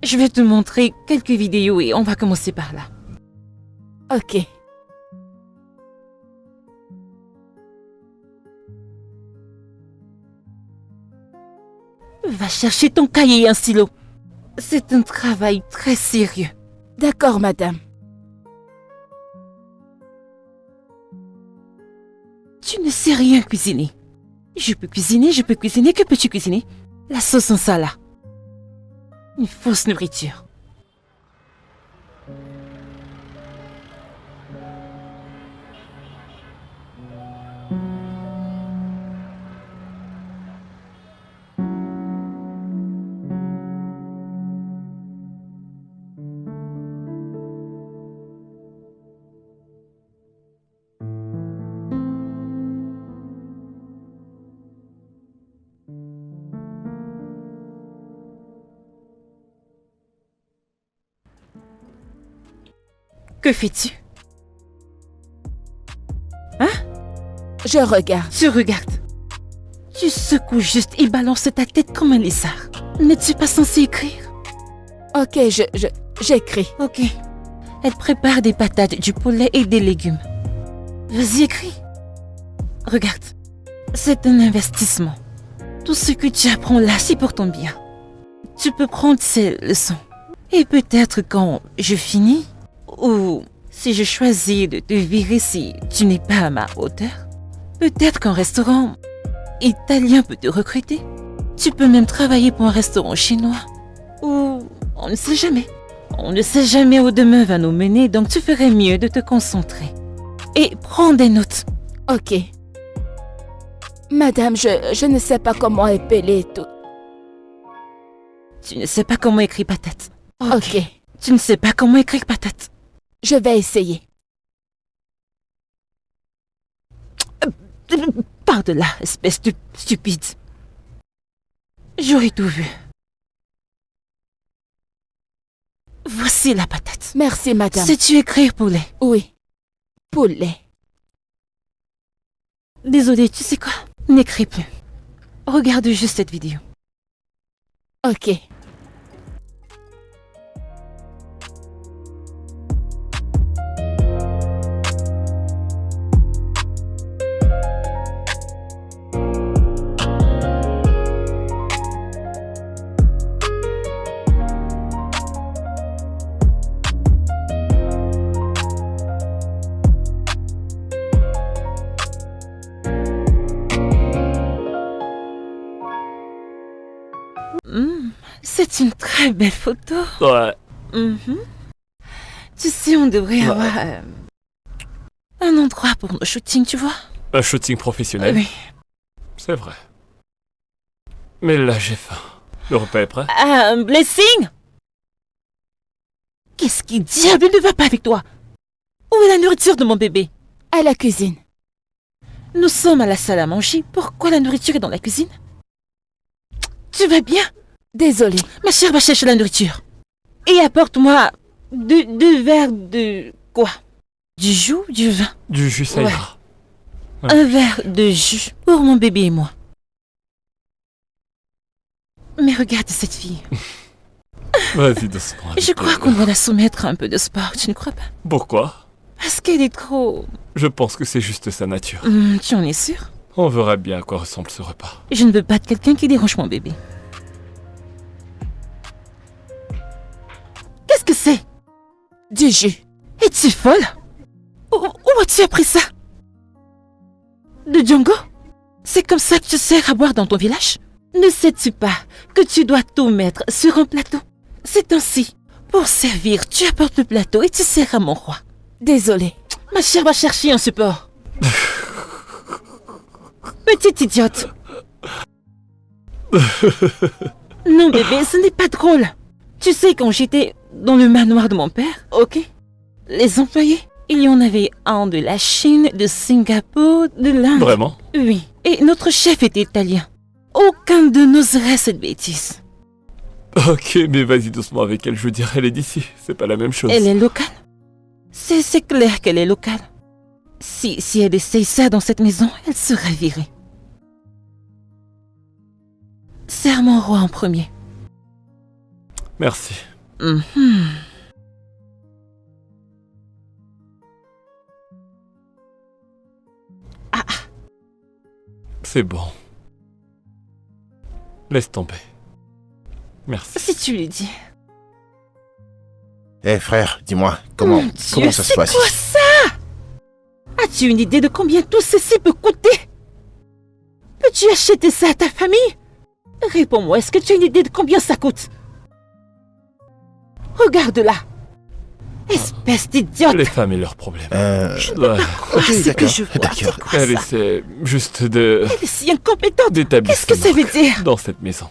Je vais te montrer quelques vidéos et on va commencer par là. Ok. Va chercher ton cahier et un stylo. C'est un travail très sérieux. D'accord, madame. Tu ne sais rien cuisiner. Je peux cuisiner. Que peux-tu cuisiner? La sauce en salade. Une fausse nourriture. Que fais-tu? Je regarde. Tu regardes. Tu secoues juste et balances ta tête comme un lézard. N'es-tu pas censé écrire? Ok, j'écris. Ok. Elle prépare des patates, du poulet et des légumes. Vas-y, écris. Regarde. C'est un investissement. Tout ce que tu apprends là, c'est pour ton bien. Tu peux prendre ces leçons. Et peut-être quand je finis, ou si je choisis de te virer si tu n'es pas à ma hauteur, peut-être qu'un restaurant italien peut te recruter. Tu peux même travailler pour un restaurant chinois. Ou on ne sait jamais. On ne sait jamais où demain va nous mener, donc tu ferais mieux de te concentrer. Et prends des notes. Ok. Madame, je ne sais pas comment épeler tout. Tu ne sais pas comment écrire patate. Ok. Tu ne sais pas comment écrire patate. Je vais essayer. Pars de là, espèce de stupide. J'aurais tout vu. Voici la patate. Merci, madame. Sais-tu écrire poulet? Oui. Poulet. Désolée, tu sais quoi? N'écris plus. Regarde juste cette vidéo. Ok. C'est une très belle photo. Ouais. Mhm. Tu sais, on devrait avoir un endroit pour nos shootings, tu vois? Un shooting professionnel. Oui. C'est vrai. Mais là, j'ai faim. Le repas est prêt? Un blessing? Qu'est-ce qui diable ne va pas avec toi? Où est la nourriture de mon bébé? À la cuisine. Nous sommes à la salle à manger. Pourquoi la nourriture est dans la cuisine? Tu vas bien? Désolée. Ma chère, va chercher la nourriture. Et apporte-moi deux verres de... quoi? Du jus ou du vin? Du jus, ça Ouais. ira. Un verre de jus pour mon bébé et moi. Mais regarde cette fille. Vas-y doucement. avec Je crois elle. qu'on doit la soumettre à un peu de sport, tu ne crois pas? Pourquoi? Parce qu'elle est trop... Je pense que c'est juste sa nature. tu en es sûr? On verra bien à quoi ressemble ce repas. Je ne veux pas de quelqu'un qui dérange mon bébé. Qu'est-ce que c'est? Du jus. Es-tu folle? Où as-tu appris ça? De Django? C'est comme ça que tu sers à boire dans ton village? Ne sais-tu pas que tu dois tout mettre sur un plateau? C'est ainsi. Pour servir, tu apportes le plateau et tu sers à mon roi. Désolée. Ma chère va chercher un support. Petite idiote. Non bébé, ce n'est pas drôle. Tu sais, quand j'étais dans le manoir de mon père, ok? Les employés, il y en avait un de la Chine, de Singapour, de l'Inde. Vraiment? Oui, et notre chef était italien. Aucun de n'oserait cette bêtise. Ok, mais vas-y doucement avec elle, je veux dire, elle est d'ici, c'est pas la même chose. Elle est locale. C'est clair qu'elle est locale. Si elle essaye ça dans cette maison, elle sera virée. Sers mon roi en premier. Merci. Mhm. C'est bon. Laisse tomber. Merci. Si tu lui dis. Eh frère, dis-moi, comment Mon Dieu, comment ça se passe c'est quoi ici? ça? As-tu une idée de combien tout ceci peut coûter? Peux-tu acheter ça à ta famille? Réponds-moi, est-ce que tu as une idée de combien ça coûte? Regarde-la. Espèce d'idiote. Les femmes et leurs problèmes. Euh... Ouais. Ok, ce que d'accord, je vois, d'accord. c'est quoi Elle ça? essaie juste de... Elle est si incompétente. d'établir Qu'est-ce que ce ça veut manque dire? dans cette maison.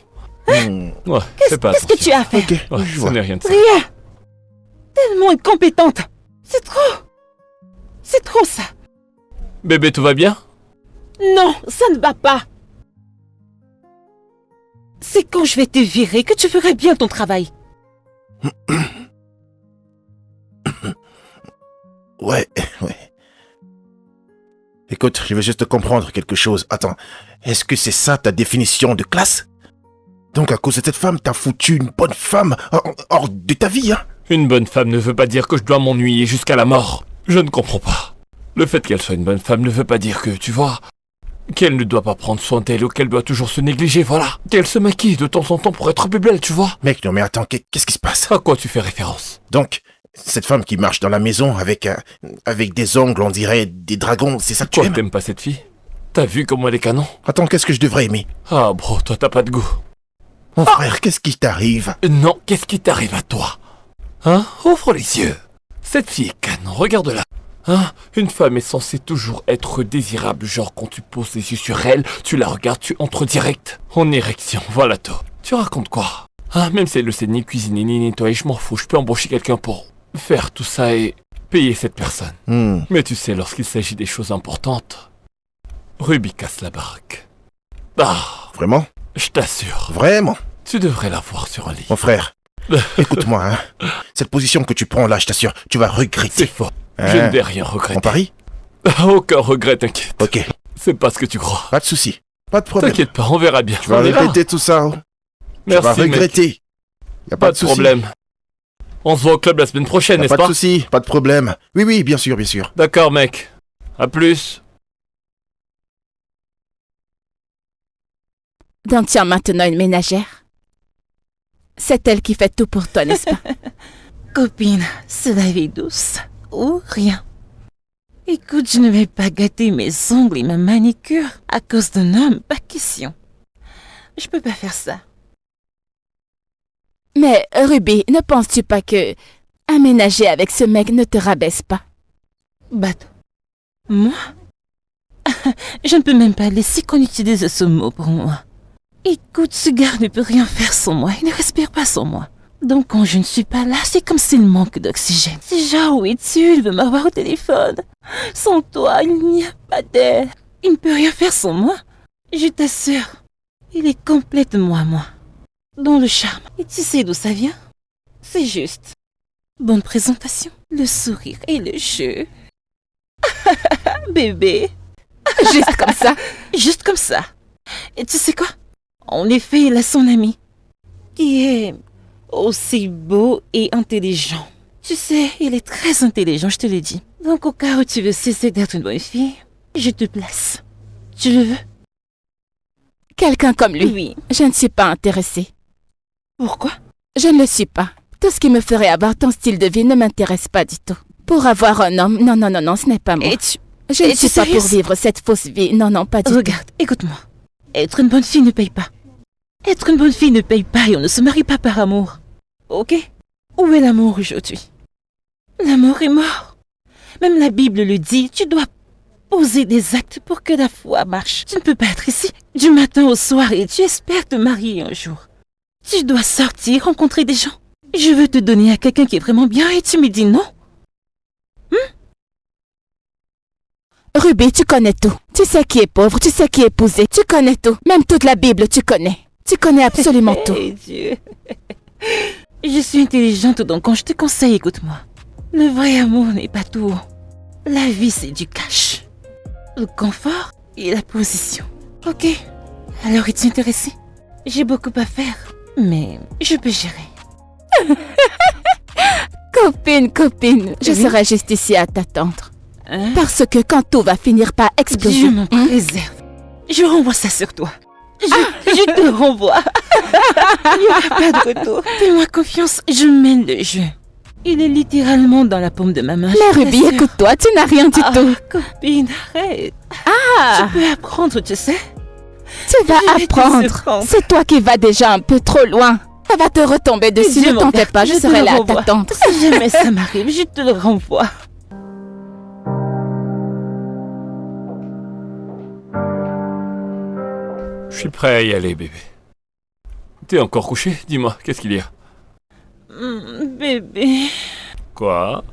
Hmm, Ouais, Qu'est-ce fais pas qu'est-ce que tu as fait? Ok, Ouais, je ce vois. n'est rien de ça. Rien. Tellement incompétente. C'est trop. C'est trop ça. Bébé, tout va bien? Non, ça ne va pas. C'est quand je vais te virer que tu ferais bien ton travail. Ouais. Écoute, je veux juste comprendre quelque chose. Attends, est-ce que c'est ça ta définition de classe? Donc à cause de cette femme, t'as foutu une bonne femme hors de ta vie, hein? Une bonne femme ne veut pas dire que je dois m'ennuyer jusqu'à la mort. Je ne comprends pas. Le fait qu'elle soit une bonne femme ne veut pas dire que, tu vois, qu'elle ne doit pas prendre soin d'elle ou qu'elle doit toujours se négliger, voilà. Qu'elle se maquille de temps en temps pour être plus belle, tu vois. Mec, non mais attends, qu'est-ce qui se passe? À quoi tu fais référence? Donc, cette femme qui marche dans la maison avec des ongles, on dirait des dragons, c'est ça que tu Quoi, aimes? t'aimes pas cette fille? T'as vu comment elle est canon? Attends, qu'est-ce que je devrais aimer? Ah bro, toi t'as pas de goût. Mon frère, qu'est-ce qui t'arrive? Non, qu'est-ce qui t'arrive à toi? Hein? Ouvre les yeux. Cette fille est canon, regarde-la. Hein? Une femme est censée toujours être désirable, genre quand tu poses les yeux sur elle, tu la regardes, tu entres direct. En érection, voilà tout. Tu racontes quoi? Hein? Même si elle ne sait ni cuisiner ni nettoyer, je m'en fous, je peux embaucher quelqu'un pour faire tout ça et payer cette personne. Mais tu sais, lorsqu'il s'agit des choses importantes, Ruby casse la baraque. Ah, Vraiment? je t'assure, Vraiment? tu devrais la voir sur un lit. Mon frère, écoute-moi, hein. Cette position que tu prends là, je t'assure, tu vas C'est regretter. faux. Hein? Je ne vais rien On regretter. parie? Aucun regret, t'inquiète. Ok, C'est pas ce que tu crois. pas de souci, pas de problème. T'inquiète pas, on verra bien. Tu vas On est là. regretter tout ça. Tu vas Merci, mec. regretter. Y a Pas de souci. problème. On se voit au club la semaine prochaine, Y a n'est-ce pas de pas? souci, pas de problème. Oui, bien sûr, bien sûr. D'accord, mec. À plus. Donc tu as maintenant une ménagère. C'est elle qui fait tout pour toi, n'est-ce pas? Copine, c'est la vie douce. Ou rien. Écoute, je ne vais pas gâter mes ongles et ma manicure à cause d'un homme, pas question. Je peux pas faire ça. Mais Ruby, ne penses-tu pas que aménager avec ce mec ne te rabaisse pas? Bateau. Moi? Je ne peux même pas laisser qu'on utilise ce mot pour moi. Écoute, ce gars ne peut rien faire sans moi, il ne respire pas sans moi. Donc quand je ne suis pas là, c'est comme s'il manque d'oxygène. C'est genre, où es-tu? Il veut m'avoir au téléphone. Sans toi, il n'y a pas d'air. Il ne peut rien faire sans moi. Je t'assure, il est complètement à moi. Dans le charme. Et tu sais d'où ça vient? C'est juste. Bonne présentation, le sourire et le jeu. Bébé. Juste comme ça. Juste comme ça. Et tu sais quoi? En effet, il a son ami, qui est aussi beau et intelligent. Tu sais, il est très intelligent, je te l'ai dit. Donc au cas où tu veux cesser d'être une bonne fille, je te place. Tu le veux? Quelqu'un comme lui. Oui. Je ne suis pas intéressée. Pourquoi? Je ne le suis pas. Tout ce qui me ferait avoir ton style de vie ne m'intéresse pas du tout. Pour avoir un homme, non, ce n'est pas moi. Je ne suis pas pour vivre cette fausse vie. Non, pas du tout. Regarde, écoute-moi. Être une bonne fille ne paye pas. Être une bonne fille ne paye pas et on ne se marie pas par amour. Ok? Où est l'amour aujourd'hui? L'amour est mort. Même la Bible le dit, tu dois poser des actes pour que la foi marche. Tu ne peux pas être ici du matin au soir et tu espères te marier un jour. Tu dois sortir, rencontrer des gens. Je veux te donner à quelqu'un qui est vraiment bien et tu me dis non. Ruby, tu connais tout. Tu sais qui est pauvre, tu sais qui est épousé. Tu connais tout. Même toute la Bible, tu connais. Tu connais absolument tout. Dieu. Je suis intelligente, donc quand je te conseille, écoute-moi. Le vrai amour n'est pas tout. La vie, c'est du cash. Le confort et la position. Ok. Alors, es-tu intéressé? J'ai beaucoup à faire, mais je peux gérer. Copine, je Oui? serai juste ici à t'attendre. Hein? Parce que quand tout va finir par exploser... Dieu m'en préserve. Je renvoie ça sur toi. Je te le renvoie. Il n'y aura pas de retour. Fais-moi confiance, je mène le jeu. Il est littéralement dans la paume de ma main. Mais Ruby, écoute-toi, tu n'as rien du tout. Copine, arrête. Ah, Tu peux apprendre, tu sais. tu vas Je vais te apprendre. surprendre. C'est toi qui vas déjà un peu trop loin. Ça va te retomber dessus, Dieu ne t'en m'en fais garde, pas, je je te serai le là à renvoie. t'attendre. Si jamais ça m'arrive, je te le renvoie. Je suis prêt à y aller, bébé. T'es encore couché? Dis-moi, qu'est-ce qu'il y a? Bébé. Quoi?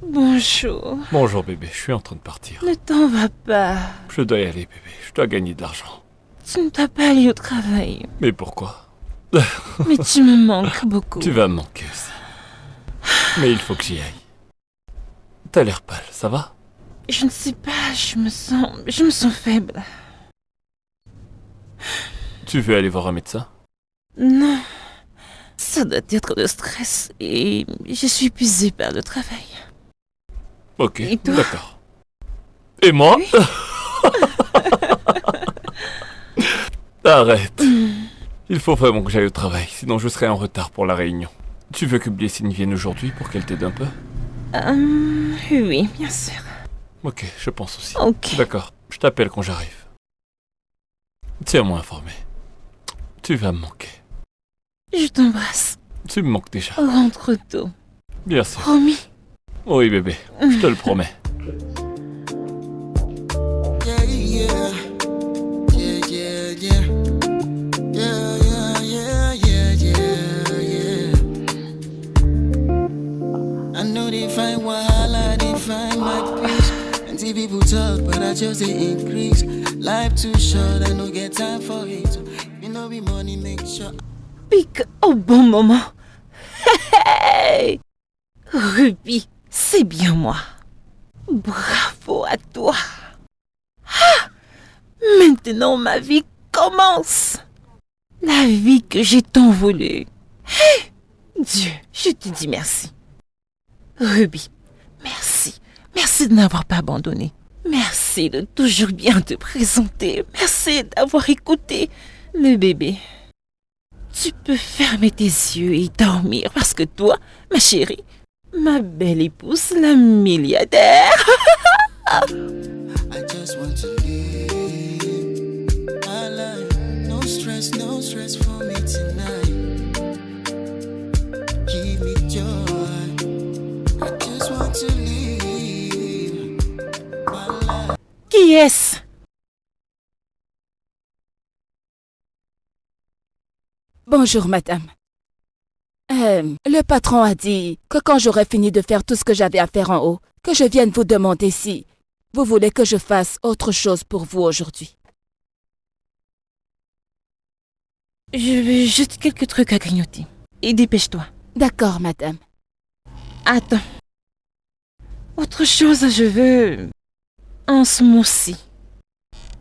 Bonjour. Bonjour, bébé, je suis en train de partir. Le temps va pas. Je dois y aller, bébé. Je dois gagner de l'argent. Tu ne dois pas aller au travail. Mais pourquoi? Mais tu me manques beaucoup. Tu vas me manquer aussi. Mais il faut que j'y aille. T'as l'air pâle, ça va? Je ne sais pas, je me sens faible. Tu veux aller voir un médecin? Non. Ça doit être le stress et je suis épuisée par le travail. Ok, Et toi? d'accord. Et moi? Arrête. Il faut vraiment que j'aille au travail, sinon je serai en retard pour la réunion. Tu veux que Blessing vienne aujourd'hui pour qu'elle t'aide un peu? Oui, bien sûr. Ok, je pense aussi. Ok. D'accord, je t'appelle quand j'arrive. Tiens-moi informé. Tu vas me manquer. Je t'embrasse. Tu me manques déjà. Rentre tôt. Bien sûr. Promis. Oui, bébé, je te le promets. Yeah, yeah. Yeah, yeah, yeah. Yeah, yeah, yeah, yeah, yeah. I know they find wahala, they find my peace. And see people talk, but I just they increase. Life too short, I no get time for it. You know be money, make sure. Pique au bon moment. Hey! Ruby, c'est bien moi. Bravo à toi. Ah! Maintenant ma vie commence. La vie que j'ai tant voulu. Hey! Dieu, je te dis merci. Ruby, merci. Merci de n'avoir pas abandonné. Merci de toujours bien te présenter. Merci d'avoir écouté le bébé. Tu peux fermer tes yeux et dormir parce que toi, ma chérie, ma belle épouse, la milliardaire. I just want to live my life. No stress for me tonight. Give me joy. I just want to live my life. Qui est-ce? Bonjour, madame. Le patron a dit que quand j'aurai fini de faire tout ce que j'avais à faire en haut, que je vienne vous demander si vous voulez que je fasse autre chose pour vous aujourd'hui. Je veux juste quelques trucs à grignoter. Et dépêche-toi. D'accord, madame. Attends. Autre chose, je veux un smoothie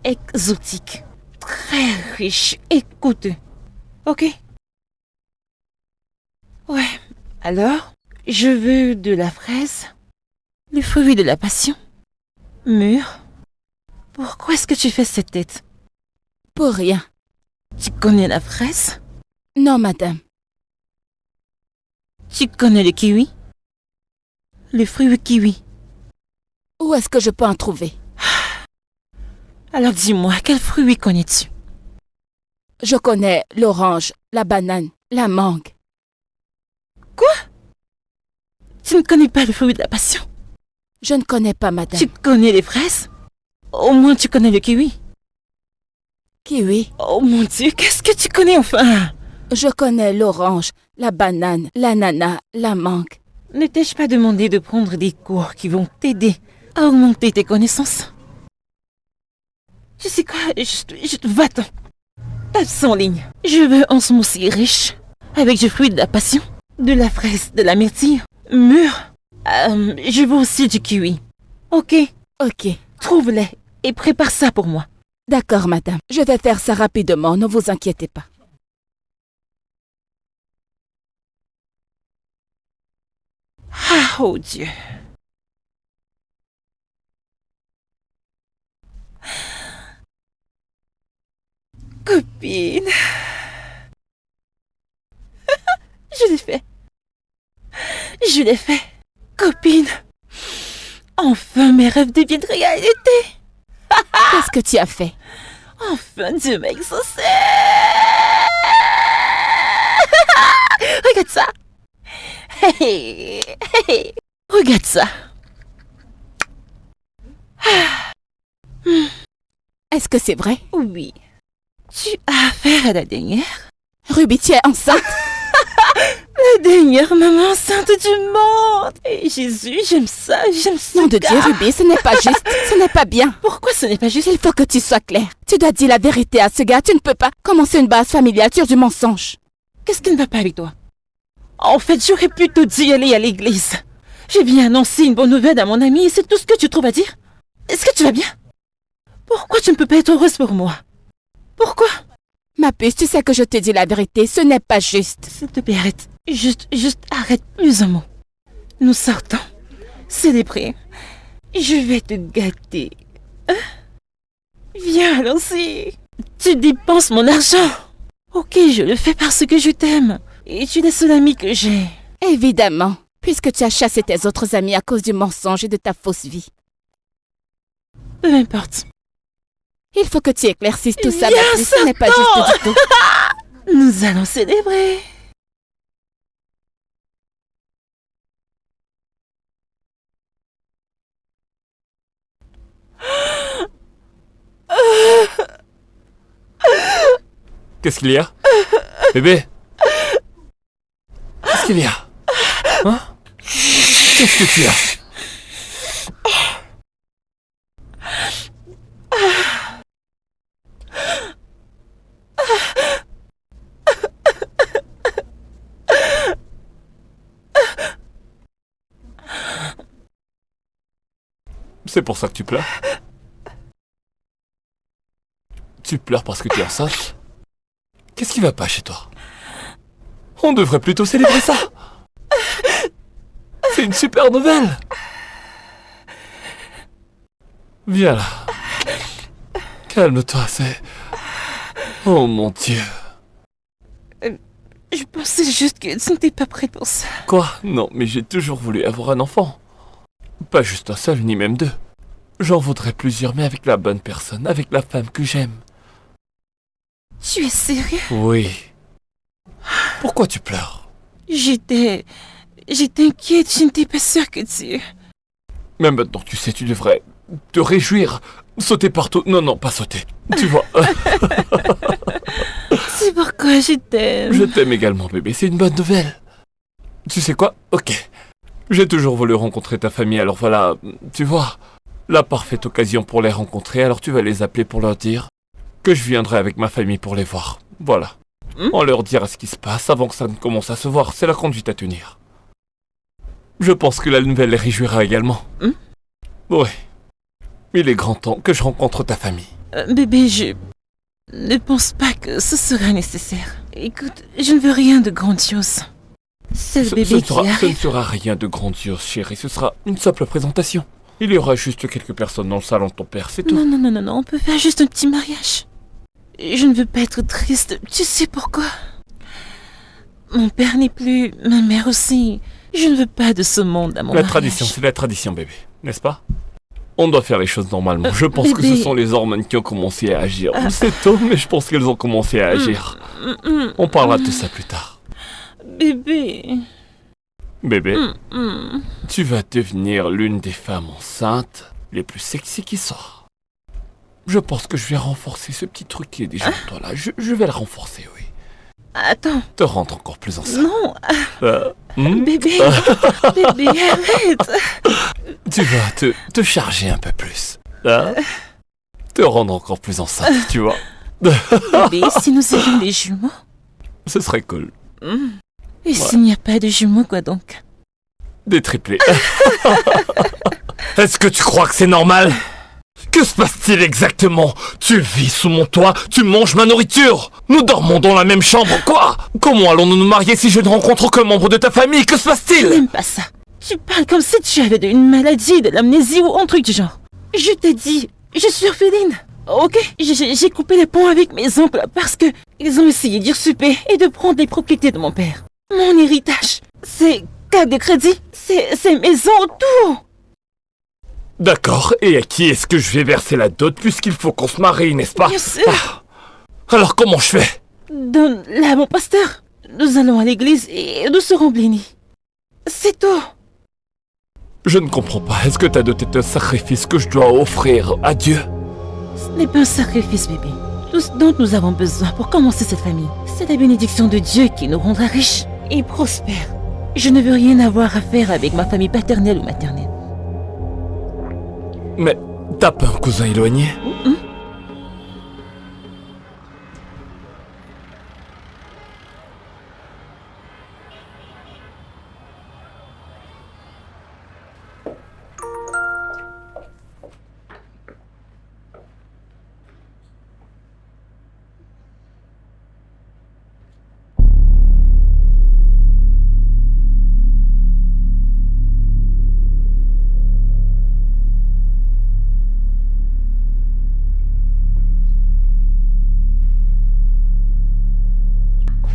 exotique, très riche et coûteux. Ok? Ouais, alors, je veux de la fraise, le fruit de la passion, mûr. Pourquoi est-ce que tu fais cette tête? Pour rien. Tu connais la fraise? Non, madame. Tu connais le kiwi? Le fruit kiwi. Où est-ce que je peux en trouver? Alors dis-moi, quel fruit connais-tu? Je connais l'orange, la banane, la mangue. Tu ne connais pas le fruit de la passion? Je ne connais pas, madame. Tu connais les fraises? Au moins tu connais le kiwi. Kiwi. Oh mon Dieu, qu'est-ce que tu connais enfin? Je connais l'orange, la banane, l'ananas, la mangue. Ne t'ai-je pas demandé de prendre des cours qui vont t'aider à augmenter tes connaissances? Tu sais quoi? Va-t'en. Tape ça en ligne. Je veux un smoothie riche, avec du fruit de la passion, de la fraise, de la myrtille, mûr. Je veux aussi du kiwi. Ok? Ok. Trouve-les et prépare ça pour moi. D'accord, madame. Je vais faire ça rapidement, ne vous inquiétez pas. Ah, oh Dieu. Copine. Je l'ai fait. Je l'ai fait. Copine. Enfin, mes rêves deviennent réalité. Qu'est-ce que tu as fait? Enfin, Dieu m'a exaucé. Regarde ça. Hey, hey. Regarde ça. Est-ce que c'est vrai? Oui. Tu as affaire à la dernière? Ruby, tu es enceinte? La dernière maman enceinte du monde. Et Jésus, j'aime ça, j'aime ça. Nom de Dieu, Ruby, ce n'est pas juste, ce n'est pas bien. Pourquoi ce n'est pas juste? Il faut que tu sois claire. Tu dois dire la vérité à ce gars. Tu ne peux pas commencer une base familiale sur du mensonge. Qu'est-ce qui ne va pas avec toi? En fait, j'aurais plutôt dû aller à l'église. J'ai bien annoncé une bonne nouvelle à mon ami et c'est tout ce que tu trouves à dire? Est-ce que tu vas bien? Pourquoi tu ne peux pas être heureuse pour moi? Pourquoi? Ma puce, tu sais que je te dis la vérité, ce n'est pas juste. S'il te plaît, arrête. Juste arrête plus un mot. Nous sortons. Célébrer. Je vais te gâter. Hein? Viens, allons-y. Tu dépenses mon argent. Ok, je le fais parce que je t'aime. Et tu es la seule amie que j'ai. Évidemment, puisque tu as chassé tes autres amis à cause du mensonge et de ta fausse vie. Peu importe. Il faut que tu éclaircisses tout ça, Viens, ma puce, ce n'est pas juste du tout. Nous allons célébrer. Qu'est-ce qu'il y a? Bébé? Qu'est-ce qu'il y a? Hein? Qu'est-ce que tu as? C'est pour ça que tu pleures? Tu pleures parce que tu es enceinte? Qu'est-ce qui va pas chez toi? On devrait plutôt célébrer ça! C'est une super nouvelle! Viens là. Calme-toi, c'est... Oh mon Dieu. Je pensais juste que tu n'étais pas prête pour ça. Quoi? Non, mais j'ai toujours voulu avoir un enfant. Pas juste un seul, ni même deux. J'en voudrais plusieurs, mais avec la bonne personne, avec la femme que j'aime. Tu es sérieux? Oui. Pourquoi tu pleures? J'étais inquiète, je n'étais pas sûre que tu... Mais maintenant, tu sais, tu devrais te réjouir. Sauter partout. Non, non, pas sauter. Tu vois. C'est pourquoi je t'aime. Je t'aime également, bébé. C'est une bonne nouvelle. Tu sais quoi? Ok. J'ai toujours voulu rencontrer ta famille, alors voilà, tu vois, la parfaite occasion pour les rencontrer, alors tu vas les appeler pour leur dire que je viendrai avec ma famille pour les voir. Voilà. On leur dira ce qui se passe avant que ça ne commence à se voir, c'est la conduite à tenir. Je pense que la nouvelle les réjouira également. Ouais. Il est grand temps que je rencontre ta famille. Bébé, je ne pense pas que ce sera nécessaire. Écoute, je ne veux rien de grandiose. C'est le bébé qui Ce ne arrive. sera rien de grandiose, chérie. Ce sera une simple présentation. Il y aura juste quelques personnes dans le salon de ton père, c'est tout. Non, on peut faire juste un petit mariage. Je ne veux pas être triste, tu sais pourquoi? Mon père n'est plus, ma mère aussi. Je ne veux pas de ce monde à mon La mariage. tradition, c'est la tradition, bébé, n'est-ce pas? On doit faire les choses normalement. Je pense que bébé. ce sont les hormones qui ont commencé à agir. C'est tôt, mais je pense qu'elles ont commencé à agir. On parlera de tout ça plus tard. Bébé. Bébé, tu vas devenir l'une des femmes enceintes les plus sexy qui soit. Je pense que je vais renforcer ce petit truc qui est déjà en toi là. Je vais le renforcer, oui. Attends, Te rendre encore plus enceinte. non, Hmm? bébé, bébé, arrête. Tu vas te charger un peu plus. Hein? Te rendre encore plus enceinte, tu vois. Bébé, si nous étions des jumeaux? Ce serait cool. Et s'il n'y a pas de jumeaux, quoi donc? Des triplés. Est-ce que tu crois que c'est normal? Que se passe-t-il exactement? Tu vis sous mon toit, tu manges ma nourriture. Nous dormons dans la même chambre, quoi? Comment allons-nous nous marier si je ne rencontre que membre de ta famille? Que se Je passe-t-il? n'aime pas ça. Tu parles comme si tu avais une maladie, de l'amnésie ou un truc du genre. Je t'ai dit, je suis orpheline. Ok, j'ai coupé les ponts avec mes oncles parce que ils ont essayé d'usurper et de prendre les propriétés de mon père. Mon héritage, c'est carte de crédit, c'est maison, tout. D'accord, et à qui est-ce que je vais verser la dot puisqu'il faut qu'on se marie, n'est-ce pas? Bien sûr. Ah. Alors comment je fais? Donne-la à mon pasteur. Nous allons à l'église et nous serons bénis. C'est tout. Je ne comprends pas, est-ce que ta dot est un sacrifice que je dois offrir à Dieu? Ce n'est pas un sacrifice, bébé. Tout ce dont nous avons besoin pour commencer cette famille, c'est la bénédiction de Dieu qui nous rendra riches et prospères. Je ne veux rien avoir à faire avec ma famille paternelle ou maternelle. Mais t'as pas un cousin éloigné?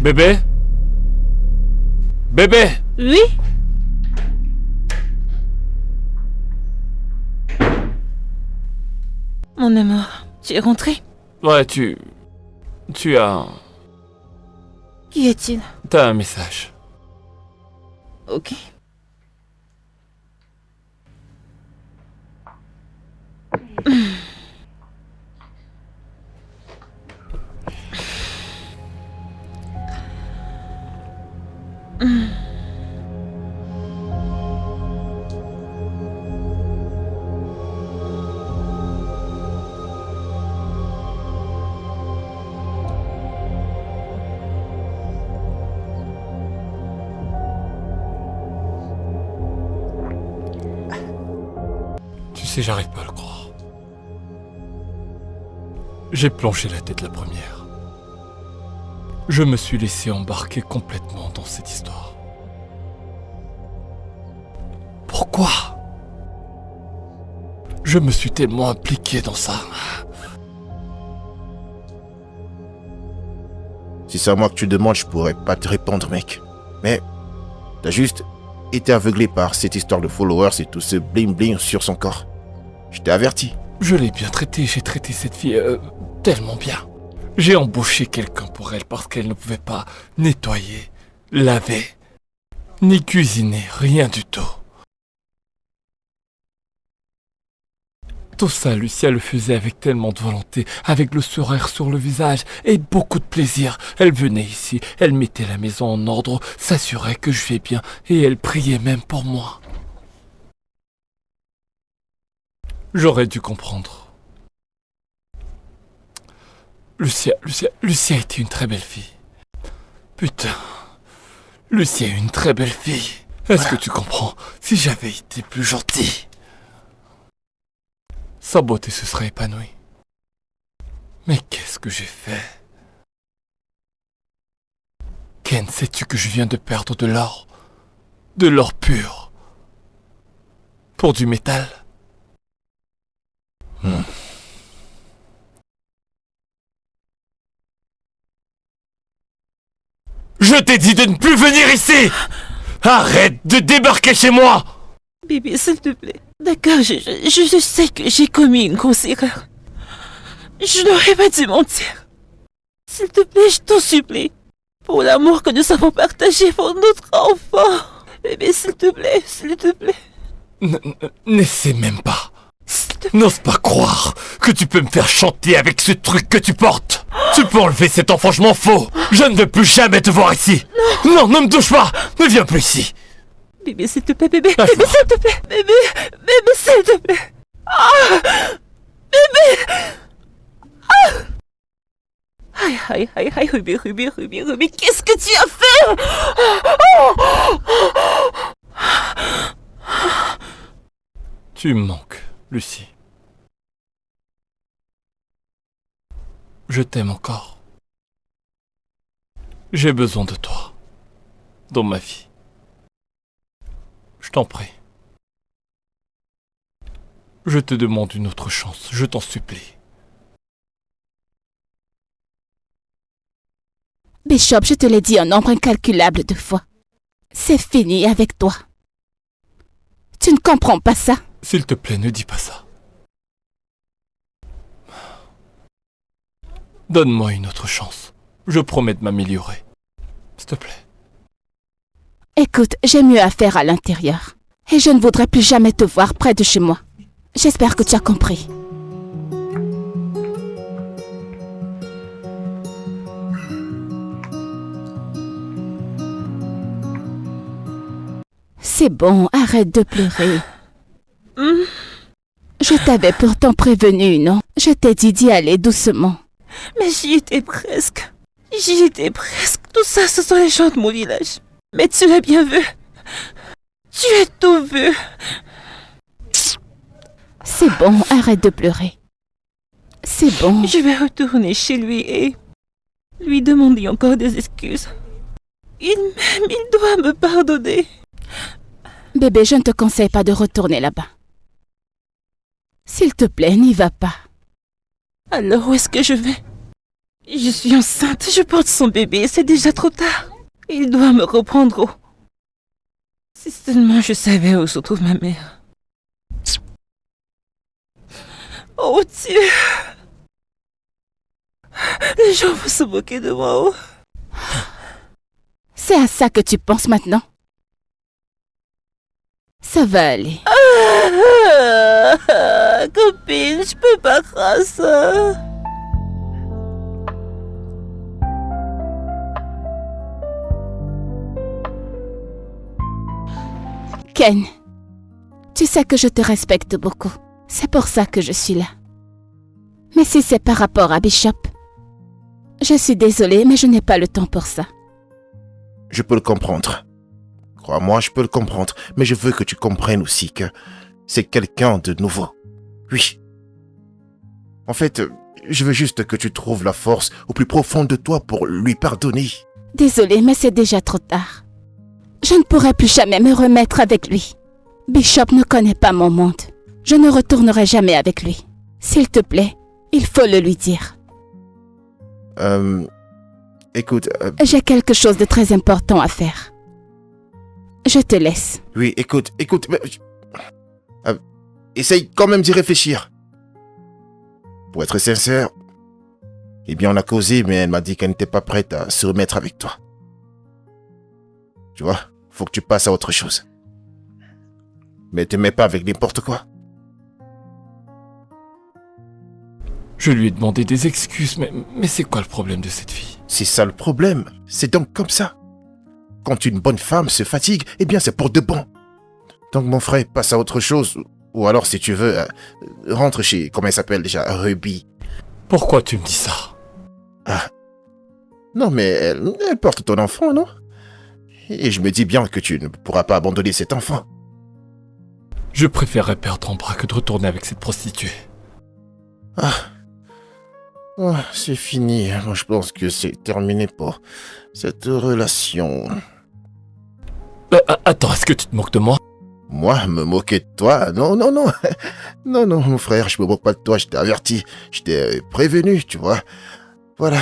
Bébé? Bébé? Oui? Mon amour, tu es rentré? Ouais, tu as... Qu'y a-t-il? T'as un message. Ok. Tu sais, j'arrive pas à le croire. J'ai plongé la tête la première. Je me suis laissé embarquer complètement dans cette histoire. Pourquoi? Je me suis tellement impliqué dans ça. Si c'est à moi que tu demandes, je pourrais pas te répondre, mec. Mais t'as juste été aveuglé par cette histoire de followers et tout ce bling-bling sur son corps. Je t'ai averti. Je l'ai bien traitée, j'ai traité cette fille tellement bien. J'ai embauché quelqu'un pour elle parce qu'elle ne pouvait pas nettoyer, laver, ni cuisiner, rien du tout. Tout ça, Lucia le faisait avec tellement de volonté, avec le sourire sur le visage et beaucoup de plaisir. Elle venait ici, elle mettait la maison en ordre, s'assurait que je vais bien et elle priait même pour moi. J'aurais dû comprendre. Lucia était une très belle fille. Putain, Lucia est une très belle fille. Est-ce que tu comprends? Si j'avais été plus gentil... sa beauté se serait épanouie. Mais qu'est-ce que j'ai fait? Ken, sais-tu que je viens de perdre de l'or? De l'or pur. Pour du métal. Je t'ai dit de ne plus venir ici! Arrête de débarquer chez moi! Bébé, s'il te plaît. D'accord, je sais que j'ai commis une grosse erreur. Je n'aurais pas dû mentir. S'il te plaît, je t'en supplie. Pour l'amour que nous avons partagé pour notre enfant. Bébé, s'il te plaît, s'il te plaît. N'essaie même pas. N'ose pas croire que tu peux me faire chanter avec ce truc que tu portes. Tu peux enlever cet enfant, je m'en fous. Je ne veux plus jamais te voir ici. Non, ne me touche pas. Ne viens plus ici. Bébé, s'il te plaît, bébé. Bébé, s'il te plaît. Bébé, s'il te plaît. Bébé. Aïe, Ruby, qu'est-ce que tu as fait? Tu me manques, Lucie. Je t'aime encore. J'ai besoin de toi. Dans ma vie. Je t'en prie. Je te demande une autre chance, je t'en supplie. Bishop, je te l'ai dit un nombre incalculable de fois. C'est fini avec toi. Tu ne comprends pas ça? S'il te plaît, ne dis pas ça. Donne-moi une autre chance. Je promets de m'améliorer. S'il te plaît. Écoute, j'ai mieux à faire à l'intérieur. Et je ne voudrais plus jamais te voir près de chez moi. J'espère que tu as compris. C'est bon, arrête de pleurer. Je t'avais pourtant prévenu, non? Je t'ai dit d'y aller doucement. Mais j'y étais presque. Tout ça, ce sont les gens de mon village. Mais tu l'as bien vu. Tu as tout vu. C'est bon, arrête de pleurer. C'est bon. Je vais retourner chez lui et lui demander encore des excuses. Il m'aime, il doit me pardonner. Bébé, je ne te conseille pas de retourner là-bas. S'il te plaît, n'y va pas. Alors où est-ce que je vais? Je suis enceinte, je porte son bébé, c'est déjà trop tard. Il doit me reprendre au... Si seulement je savais où se trouve ma mère. Oh Dieu! Les gens vont se moquer de moi. Oh. C'est à ça que tu penses maintenant? Ça va aller. Copine, je peux pas faire ça. Ken, tu sais que je te respecte beaucoup. C'est pour ça que je suis là. Mais si c'est par rapport à Bishop, je suis désolée, mais je n'ai pas le temps pour ça. Je peux le comprendre. Crois-moi, je peux le comprendre. Mais je veux que tu comprennes aussi que c'est quelqu'un de nouveau. Oui. En fait, je veux juste que tu trouves la force au plus profond de toi pour lui pardonner. Désolée, mais c'est déjà trop tard. Je ne pourrai plus jamais me remettre avec lui. Bishop ne connaît pas mon monde. Je ne retournerai jamais avec lui. S'il te plaît, il faut le lui dire. Écoute... J'ai quelque chose de très important à faire. Je te laisse. Oui, écoute... essaye quand même d'y réfléchir. Pour être sincère, eh bien on a causé, mais elle m'a dit qu'elle n'était pas prête à se remettre avec toi. Tu vois, faut que tu passes à autre chose. Mais te mets pas avec n'importe quoi. Je lui ai demandé des excuses, mais c'est quoi le problème de cette fille? C'est ça le problème, c'est donc comme ça. Quand une bonne femme se fatigue, eh bien c'est pour de bon. Donc mon frère, passe à autre chose. Ou alors si tu veux, rentre chez, comment elle s'appelle déjà, Ruby. Pourquoi tu me dis ça? Ah. Non mais elle porte ton enfant, non? Et je me dis bien que tu ne pourras pas abandonner cet enfant. Je préférerais perdre en bras que de retourner avec cette prostituée. Oh, c'est fini. Moi, je pense que c'est terminé pour cette relation. Attends, est-ce que tu te moques de moi? Moi, me moquer de toi? Non, non, non. Non, non, mon frère, je me moque pas de toi. Je t'ai averti. Je t'ai prévenu, tu vois. Voilà.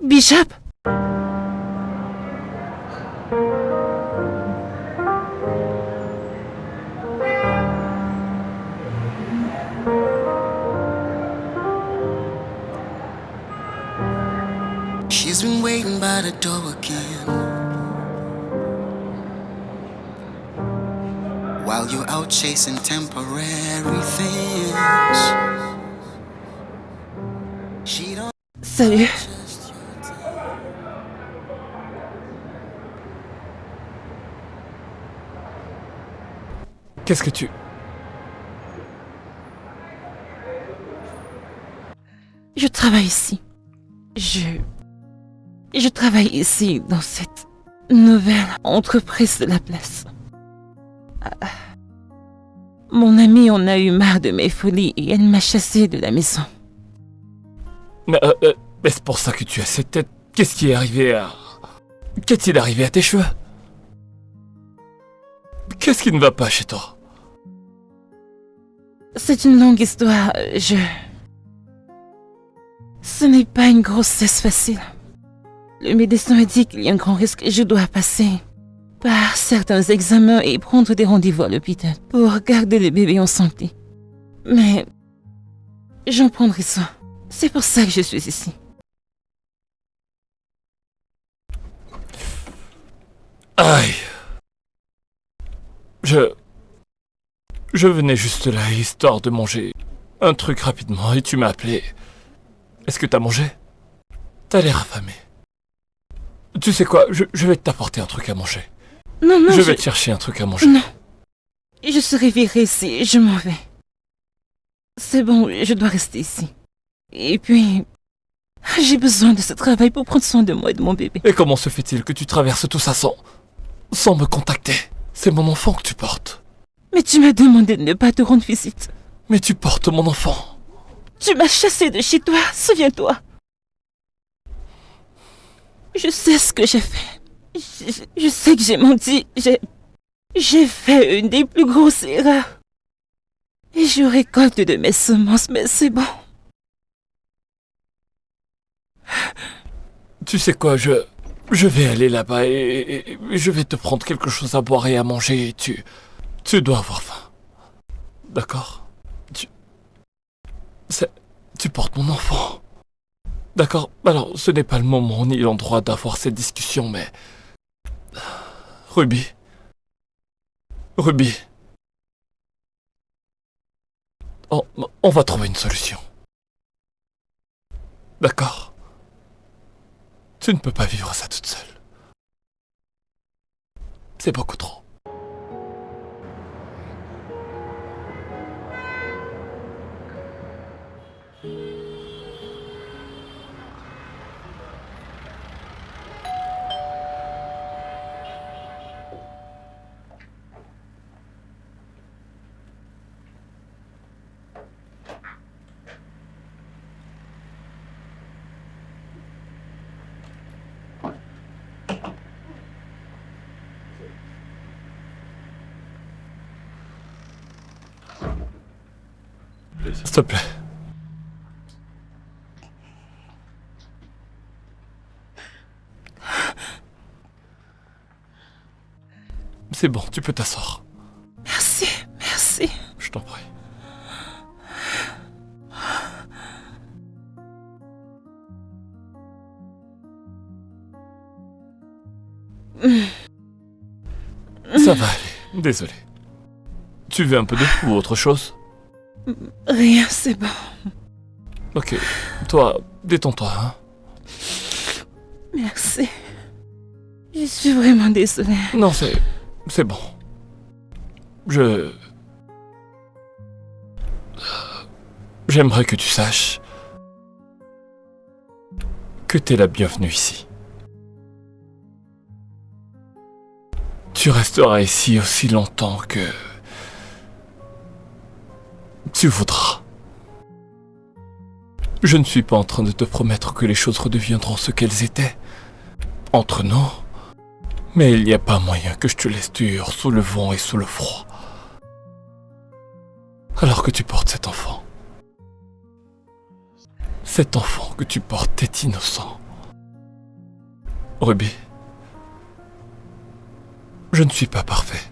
Bishop! She's been waiting by the door again, while you're out chasing temporary things. She don't Salut. just your time. Qu'est-ce que tu... Je travaille ici. Je travaille ici, dans cette nouvelle entreprise de la place. Ah. Mon amie en a eu marre de mes folies et elle m'a chassée de la maison. Mais c'est pour ça que tu as cette tête. Qu'est-il arrivé à tes cheveux? Qu'est-ce qui ne va pas chez toi? C'est une longue histoire, Ce n'est pas une grossesse facile. Le médecin a dit qu'il y a un grand risque. Je dois passer par certains examens et prendre des rendez-vous à l'hôpital pour garder le bébé en santé. Mais j'en prendrai soin. C'est pour ça que je suis ici. Aïe. Je venais juste là, histoire de manger un truc rapidement, et tu m'as appelé. Est-ce que t'as mangé? T'as l'air affamé. Tu sais quoi, je vais t'apporter un truc à manger. Non, non, Je vais te chercher un truc à manger. Non. Je serai virée si je m'en vais. C'est bon, je dois rester ici. Et puis, j'ai besoin de ce travail pour prendre soin de moi et de mon bébé. Et comment se fait-il que tu traverses tout ça sans me contacter? C'est mon enfant que tu portes. Mais tu m'as demandé de ne pas te rendre visite. Mais tu portes mon enfant. Tu m'as chassé de chez toi, souviens-toi. Je sais ce que j'ai fait. Je sais que j'ai menti. J'ai fait une des plus grosses erreurs. Et je récolte de mes semences, mais c'est bon. Tu sais quoi, je vais aller là-bas et je vais te prendre quelque chose à boire et à manger et tu dois avoir faim. D'accord? Tu portes mon enfant. D'accord? Alors, ce n'est pas le moment ni l'endroit d'avoir cette discussion, mais... Ruby. On va trouver une solution. D'accord? Tu ne peux pas vivre ça toute seule. C'est beaucoup trop. S'il te plaît. C'est bon, tu peux t'asseoir. Merci, merci. Je t'en prie. Ça va aller, désolé. Tu veux un peu d'eau ou autre chose? Rien, c'est bon. Ok, toi, détends-toi, hein. Merci. Je suis vraiment désolée. Non, c'est bon. J'aimerais que tu saches que t'es la bienvenue ici. Tu resteras ici aussi longtemps que tu voudras. Je ne suis pas en train de te promettre que les choses redeviendront ce qu'elles étaient entre nous, mais il n'y a pas moyen que je te laisse dur sous le vent et sous le froid. Alors que tu portes cet enfant. Cet enfant que tu portes est innocent. Ruby, je ne suis pas parfait.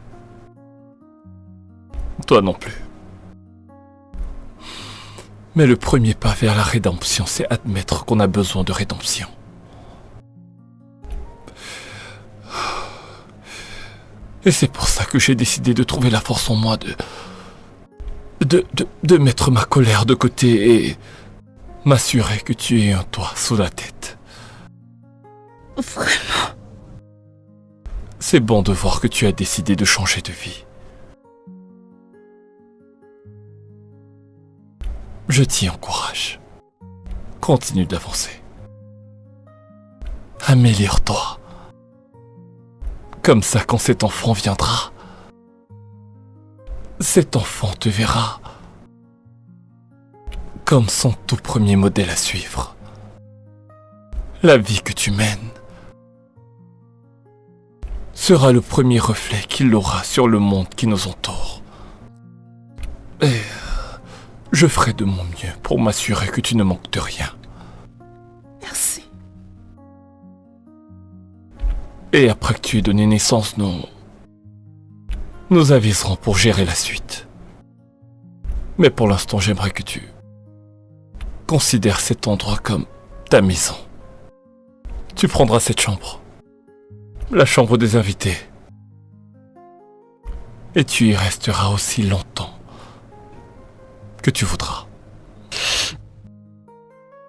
Toi non plus. Mais le premier pas vers la rédemption, c'est admettre qu'on a besoin de rédemption. Et c'est pour ça que j'ai décidé de trouver la force en moi de mettre ma colère de côté et m'assurer que tu aies un toit sous la tête. Vraiment? C'est bon de voir que tu as décidé de changer de vie. Je t'y encourage. Continue d'avancer. Améliore-toi. Comme ça, quand cet enfant viendra, cet enfant te verra comme son tout premier modèle à suivre. La vie que tu mènes sera le premier reflet qu'il aura sur le monde qui nous entoure. Et je ferai de mon mieux pour m'assurer que tu ne manques de rien. Merci. Et après que tu aies donné naissance, nous aviserons pour gérer la suite. Mais pour l'instant, j'aimerais que tu considères cet endroit comme ta maison. Tu prendras cette chambre, la chambre des invités, et tu y resteras aussi longtemps que tu voudras.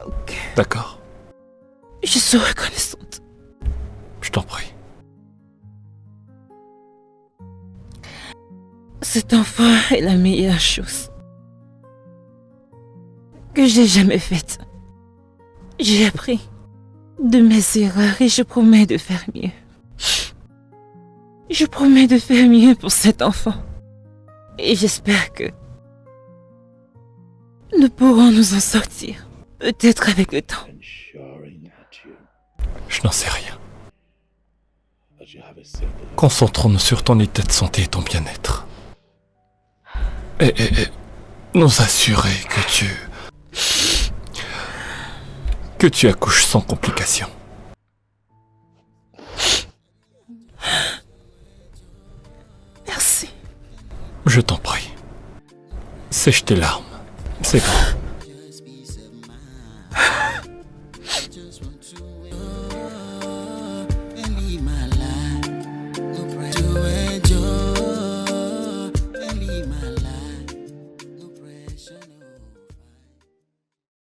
Ok. D'accord? Je suis reconnaissante. Je t'en prie. Cet enfant est la meilleure chose que j'ai jamais faite. J'ai appris de mes erreurs et je promets de faire mieux. Je promets de faire mieux pour cet enfant. Et j'espère que nous pourrons nous en sortir. Peut-être avec le temps. Je n'en sais rien. Concentrons-nous sur ton état de santé et ton bien-être. Et nous assurer que tu accouches sans complications. Merci. Je t'en prie. Sèche tes larmes. C'est bon.